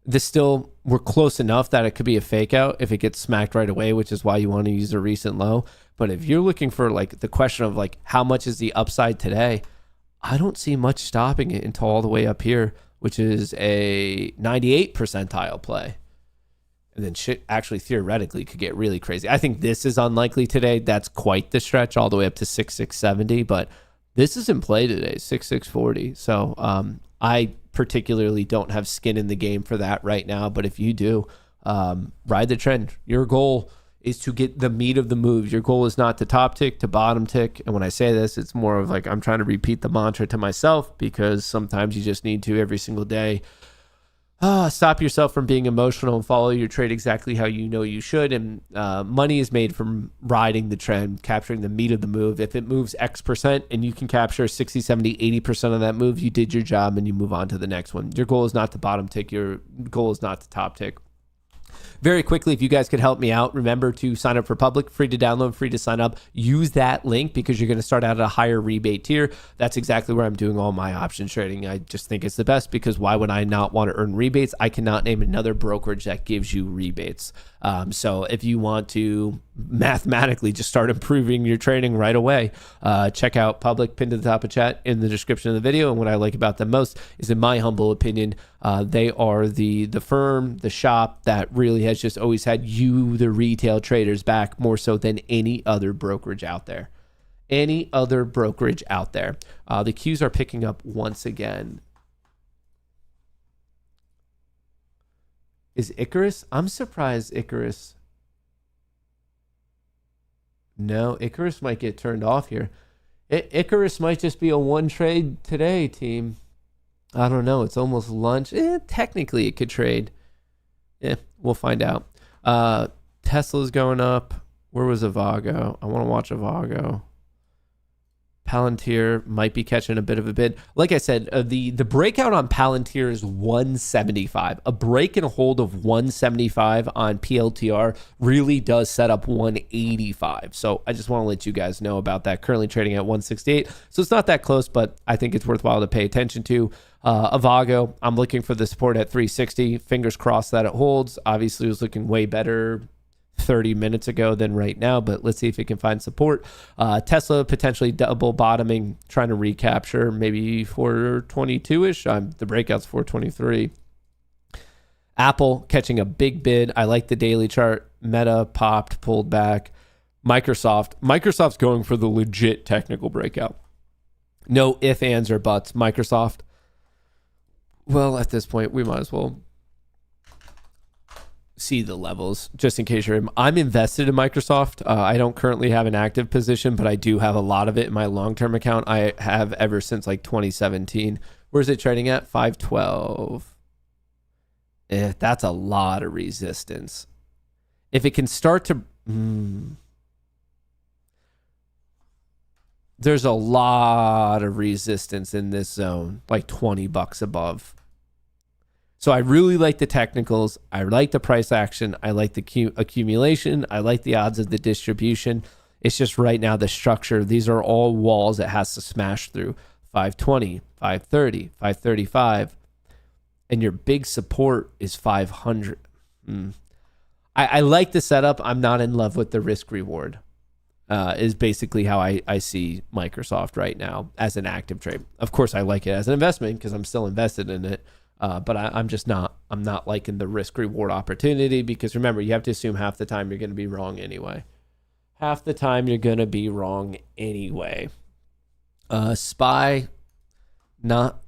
Speaker 2: This still, we're close enough that it could be a fake out if it gets smacked right away, which is why you want to use a recent low. But if you're looking for like the question of like how much is the upside today, I don't see much stopping it until all the way up here, which is a 98 percentile play. And then shit actually theoretically could get really crazy. I think this is unlikely today. That's quite the stretch all the way up to 6670, but this is in play today, 6640. So I particularly don't have skin in the game for that right now. But if you do, ride the trend. Your goal is to get the meat of the moves. Your goal is not to top tick, to bottom tick. And when I say this, it's more of like I'm trying to repeat the mantra to myself, because sometimes you just need to every single day stop yourself from being emotional and follow your trade exactly how you know you should. And money is made from riding the trend, capturing the meat of the move. If it moves X percent and you can capture 60, 70, 80% of that move, you did your job and you move on to the next one. Your goal is not to bottom tick. Your goal is not to top tick. Very quickly, if you guys could help me out, remember to sign up for Public, free to download, free to sign up. Use that link because you're going to start out at a higher rebate tier. That's exactly where I'm doing all my option trading. I just think it's the best, because why would I not want to earn rebates? I cannot name another brokerage that gives you rebates. So if you want to mathematically just start improving your trading right away, check out Public, pinned to the top of chat in the description of the video. And what I like about them most is, in my humble opinion, they are the firm, the shop that really has just always had you, the retail traders, back more so than any other brokerage out there. Any other brokerage out there. The Qs are picking up once again. Is Icarus? I'm surprised Icarus. No, Icarus might get turned off here. Icarus might just be a one trade today, team. I don't know. It's almost lunch. Technically, it could trade. We'll find out. Tesla's going up. Where was Avago? I want to watch Avago. Palantir might be catching a bit of a bid. Like I said, the breakout on Palantir is 175. A break and hold of 175 on PLTR really does set up 185. So I just want to let you guys know about that. Currently trading at 168. So it's not that close, but I think it's worthwhile to pay attention to. Avago, I'm looking for the support at 360. Fingers crossed that it holds. Obviously, it was looking way better 30 minutes ago than right now, but let's see if it can find support. Tesla potentially double bottoming, trying to recapture maybe 422-ish. The breakout's 423. Apple catching a big bid. I like the daily chart. Meta popped, pulled back. Microsoft's going for the legit technical breakout. No ifs, ands, or buts. Microsoft, well, at this point, we might as well see the levels, just in case I'm invested in Microsoft. I don't currently have an active position, but I do have a lot of it in my long-term account. I have ever since like 2017. Where's it trading at? 512. That's a lot of resistance. If it can start to... there's a lot of resistance in this zone, like $20 above. So I really like the technicals. I like the price action. I like the accumulation. I like the odds of the distribution. It's just right now the structure. These are all walls it has to smash through. 520, 530, 535. And your big support is 500. I like the setup. I'm not in love with the risk reward. Is basically how I see Microsoft right now as an active trade. Of course, I like it as an investment because I'm still invested in it. But I'm not liking the risk reward opportunity, because remember, you have to assume half the time you're going to be wrong anyway. Half the time you're going to be wrong anyway. SPY, not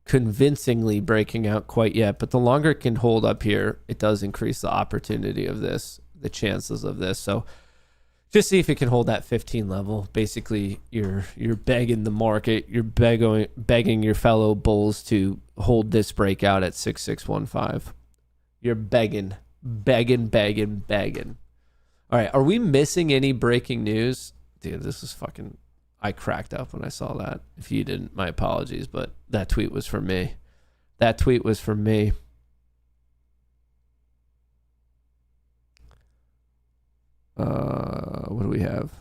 Speaker 2: convincingly breaking out quite yet, but the longer it can hold up here, it does increase the opportunity of this, the chances of this. So just see if it can hold that 15 level. Basically, you're begging the market, you're begging your fellow bulls to hold this breakout at 6615. You're begging. All right, are we missing any breaking news? Dude, this is fucking... I cracked up when I saw that. If you didn't, my apologies, but that tweet was for me. What do we have?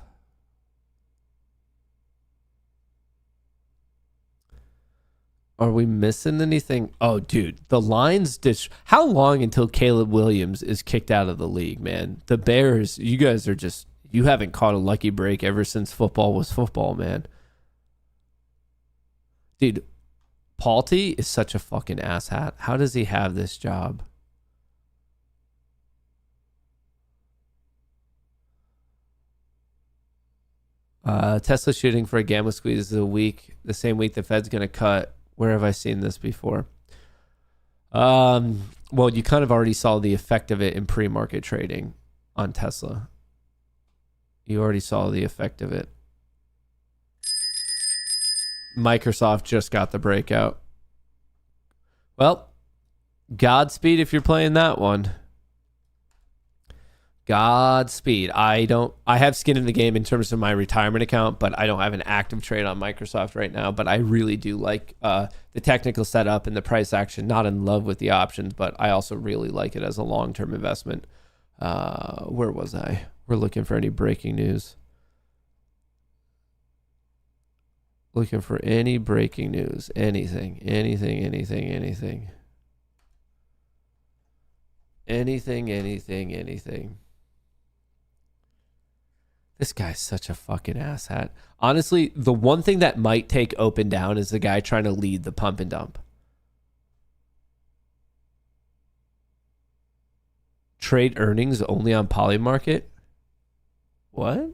Speaker 2: Are we missing anything? Oh, dude, the lines. How long until Caleb Williams is kicked out of the league, man? The Bears, you guys are just... You haven't caught a lucky break ever since football was football, man. Dude, Palty is such a fucking asshat. How does he have this job? Tesla shooting for a gamma squeeze is the same week the Fed's going to cut. Where have I seen this before? Well, you kind of already saw the effect of it in pre-market trading on Tesla. You already saw the effect of it. Microsoft just got the breakout. Well, Godspeed if you're playing that one. Godspeed. I have skin in the game in terms of my retirement account, but I don't have an active trade on Microsoft right now. But I really do like the technical setup and the price action. Not in love with the options, but I also really like it as a long-term investment. Where was I? We're looking for any breaking news. Looking for any breaking news. Anything. This guy's such a fucking asshat. Honestly, the one thing that might take open down is the guy trying to lead the pump and dump. Trade earnings only on Polymarket? What?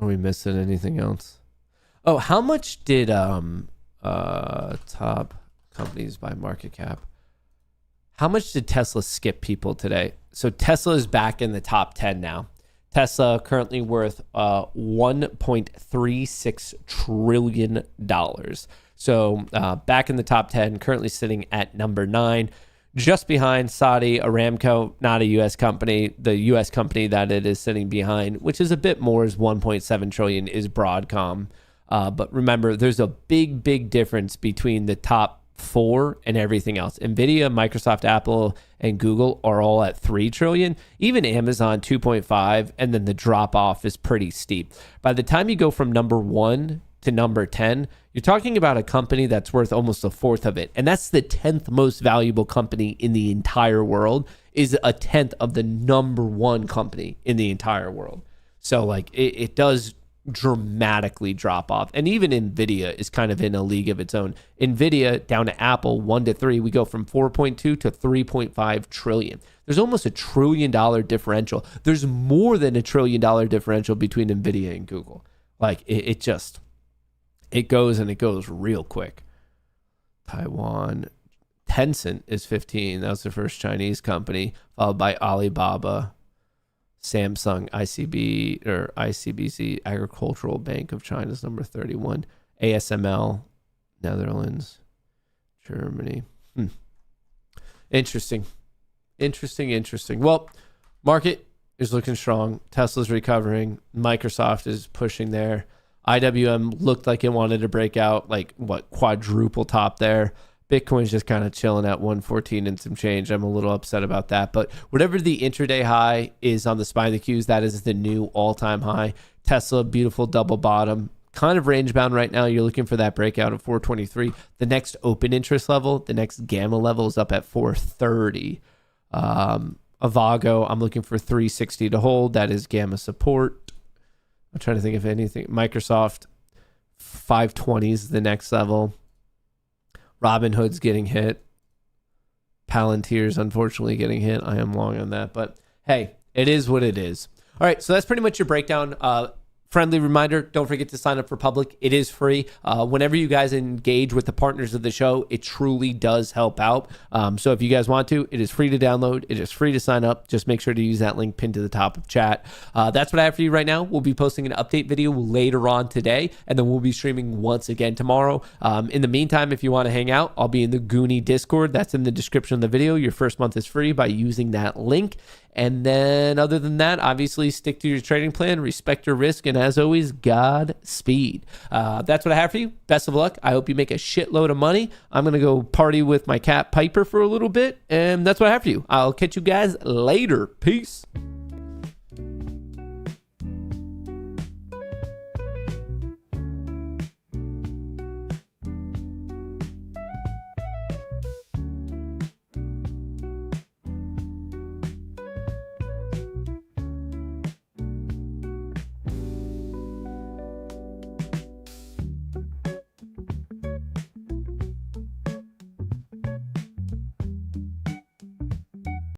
Speaker 2: Are we missing anything else? Oh, how much did top companies by market cap? How much did Tesla skip people today? So Tesla is back in the top 10 now. Tesla currently worth $1.36 trillion. So back in the top 10, currently sitting at number 9, just behind Saudi Aramco, not a U.S. company. The U.S. company that it is sitting behind, which is a bit more, is 1.7 trillion, is Broadcom. But remember, there's a big difference between the top 4 and everything else. Nvidia, Microsoft, Apple, and Google are all at 3 trillion. Even Amazon 2.5, and then the drop off is pretty steep. By the time you go from number 1 to number 10, you're talking about a company that's worth almost a fourth of it. And that's the 10th most valuable company in the entire world, is a 10th of the number 1 company in the entire world. So like it does dramatically drop off. And even Nvidia is kind of in a league of its own. Nvidia down to Apple 1 to 3, we go from 4.2 to 3.5 trillion. There's almost $1 trillion differential. There's more than $1 trillion differential between Nvidia and Google. Like it goes and it goes real quick. Taiwan. Tencent is 15. That was the first Chinese company, followed by Alibaba, Samsung, ICBC, Agricultural Bank of China is number 31. ASML, Netherlands, Germany. Interesting. Well, market is looking strong. Tesla's recovering. Microsoft is pushing there. IWM looked like it wanted to break out, quadruple top there. Bitcoin's just kind of chilling at 114 and some change. I'm a little upset about that. But whatever the intraday high is on the SPY and the Qs, that is the new all-time high. Tesla, beautiful double bottom. Kind of range bound right now. You're looking for that breakout of 423. The next open interest level, the next gamma level is up at 430. Avago, I'm looking for 360 to hold. That is gamma support. I'm trying to think of anything. Microsoft, 520 is the next level. Robinhood's getting hit. Palantir's unfortunately getting hit. I am long on that, but hey, it is what it is. All right, so that's pretty much your breakdown. Friendly reminder, don't forget to sign up for Public. It is free. Whenever you guys engage with the partners of the show, it truly does help out. So if you guys want to, it is free to download. It is free to sign up. Just make sure to use that link pinned to the top of chat. That's what I have for you right now. We'll be posting an update video later on today, and then we'll be streaming once again tomorrow. In the meantime, if you want to hang out, I'll be in the Goonie Discord. That's in the description of the video. Your first month is free by using that link. And then other than that, obviously stick to your trading plan, respect your risk, and as always, Godspeed. That's what I have for you. Best of luck. I hope you make a shitload of money. I'm going to go party with my cat Piper for a little bit, and that's what I have for you. I'll catch you guys later. Peace.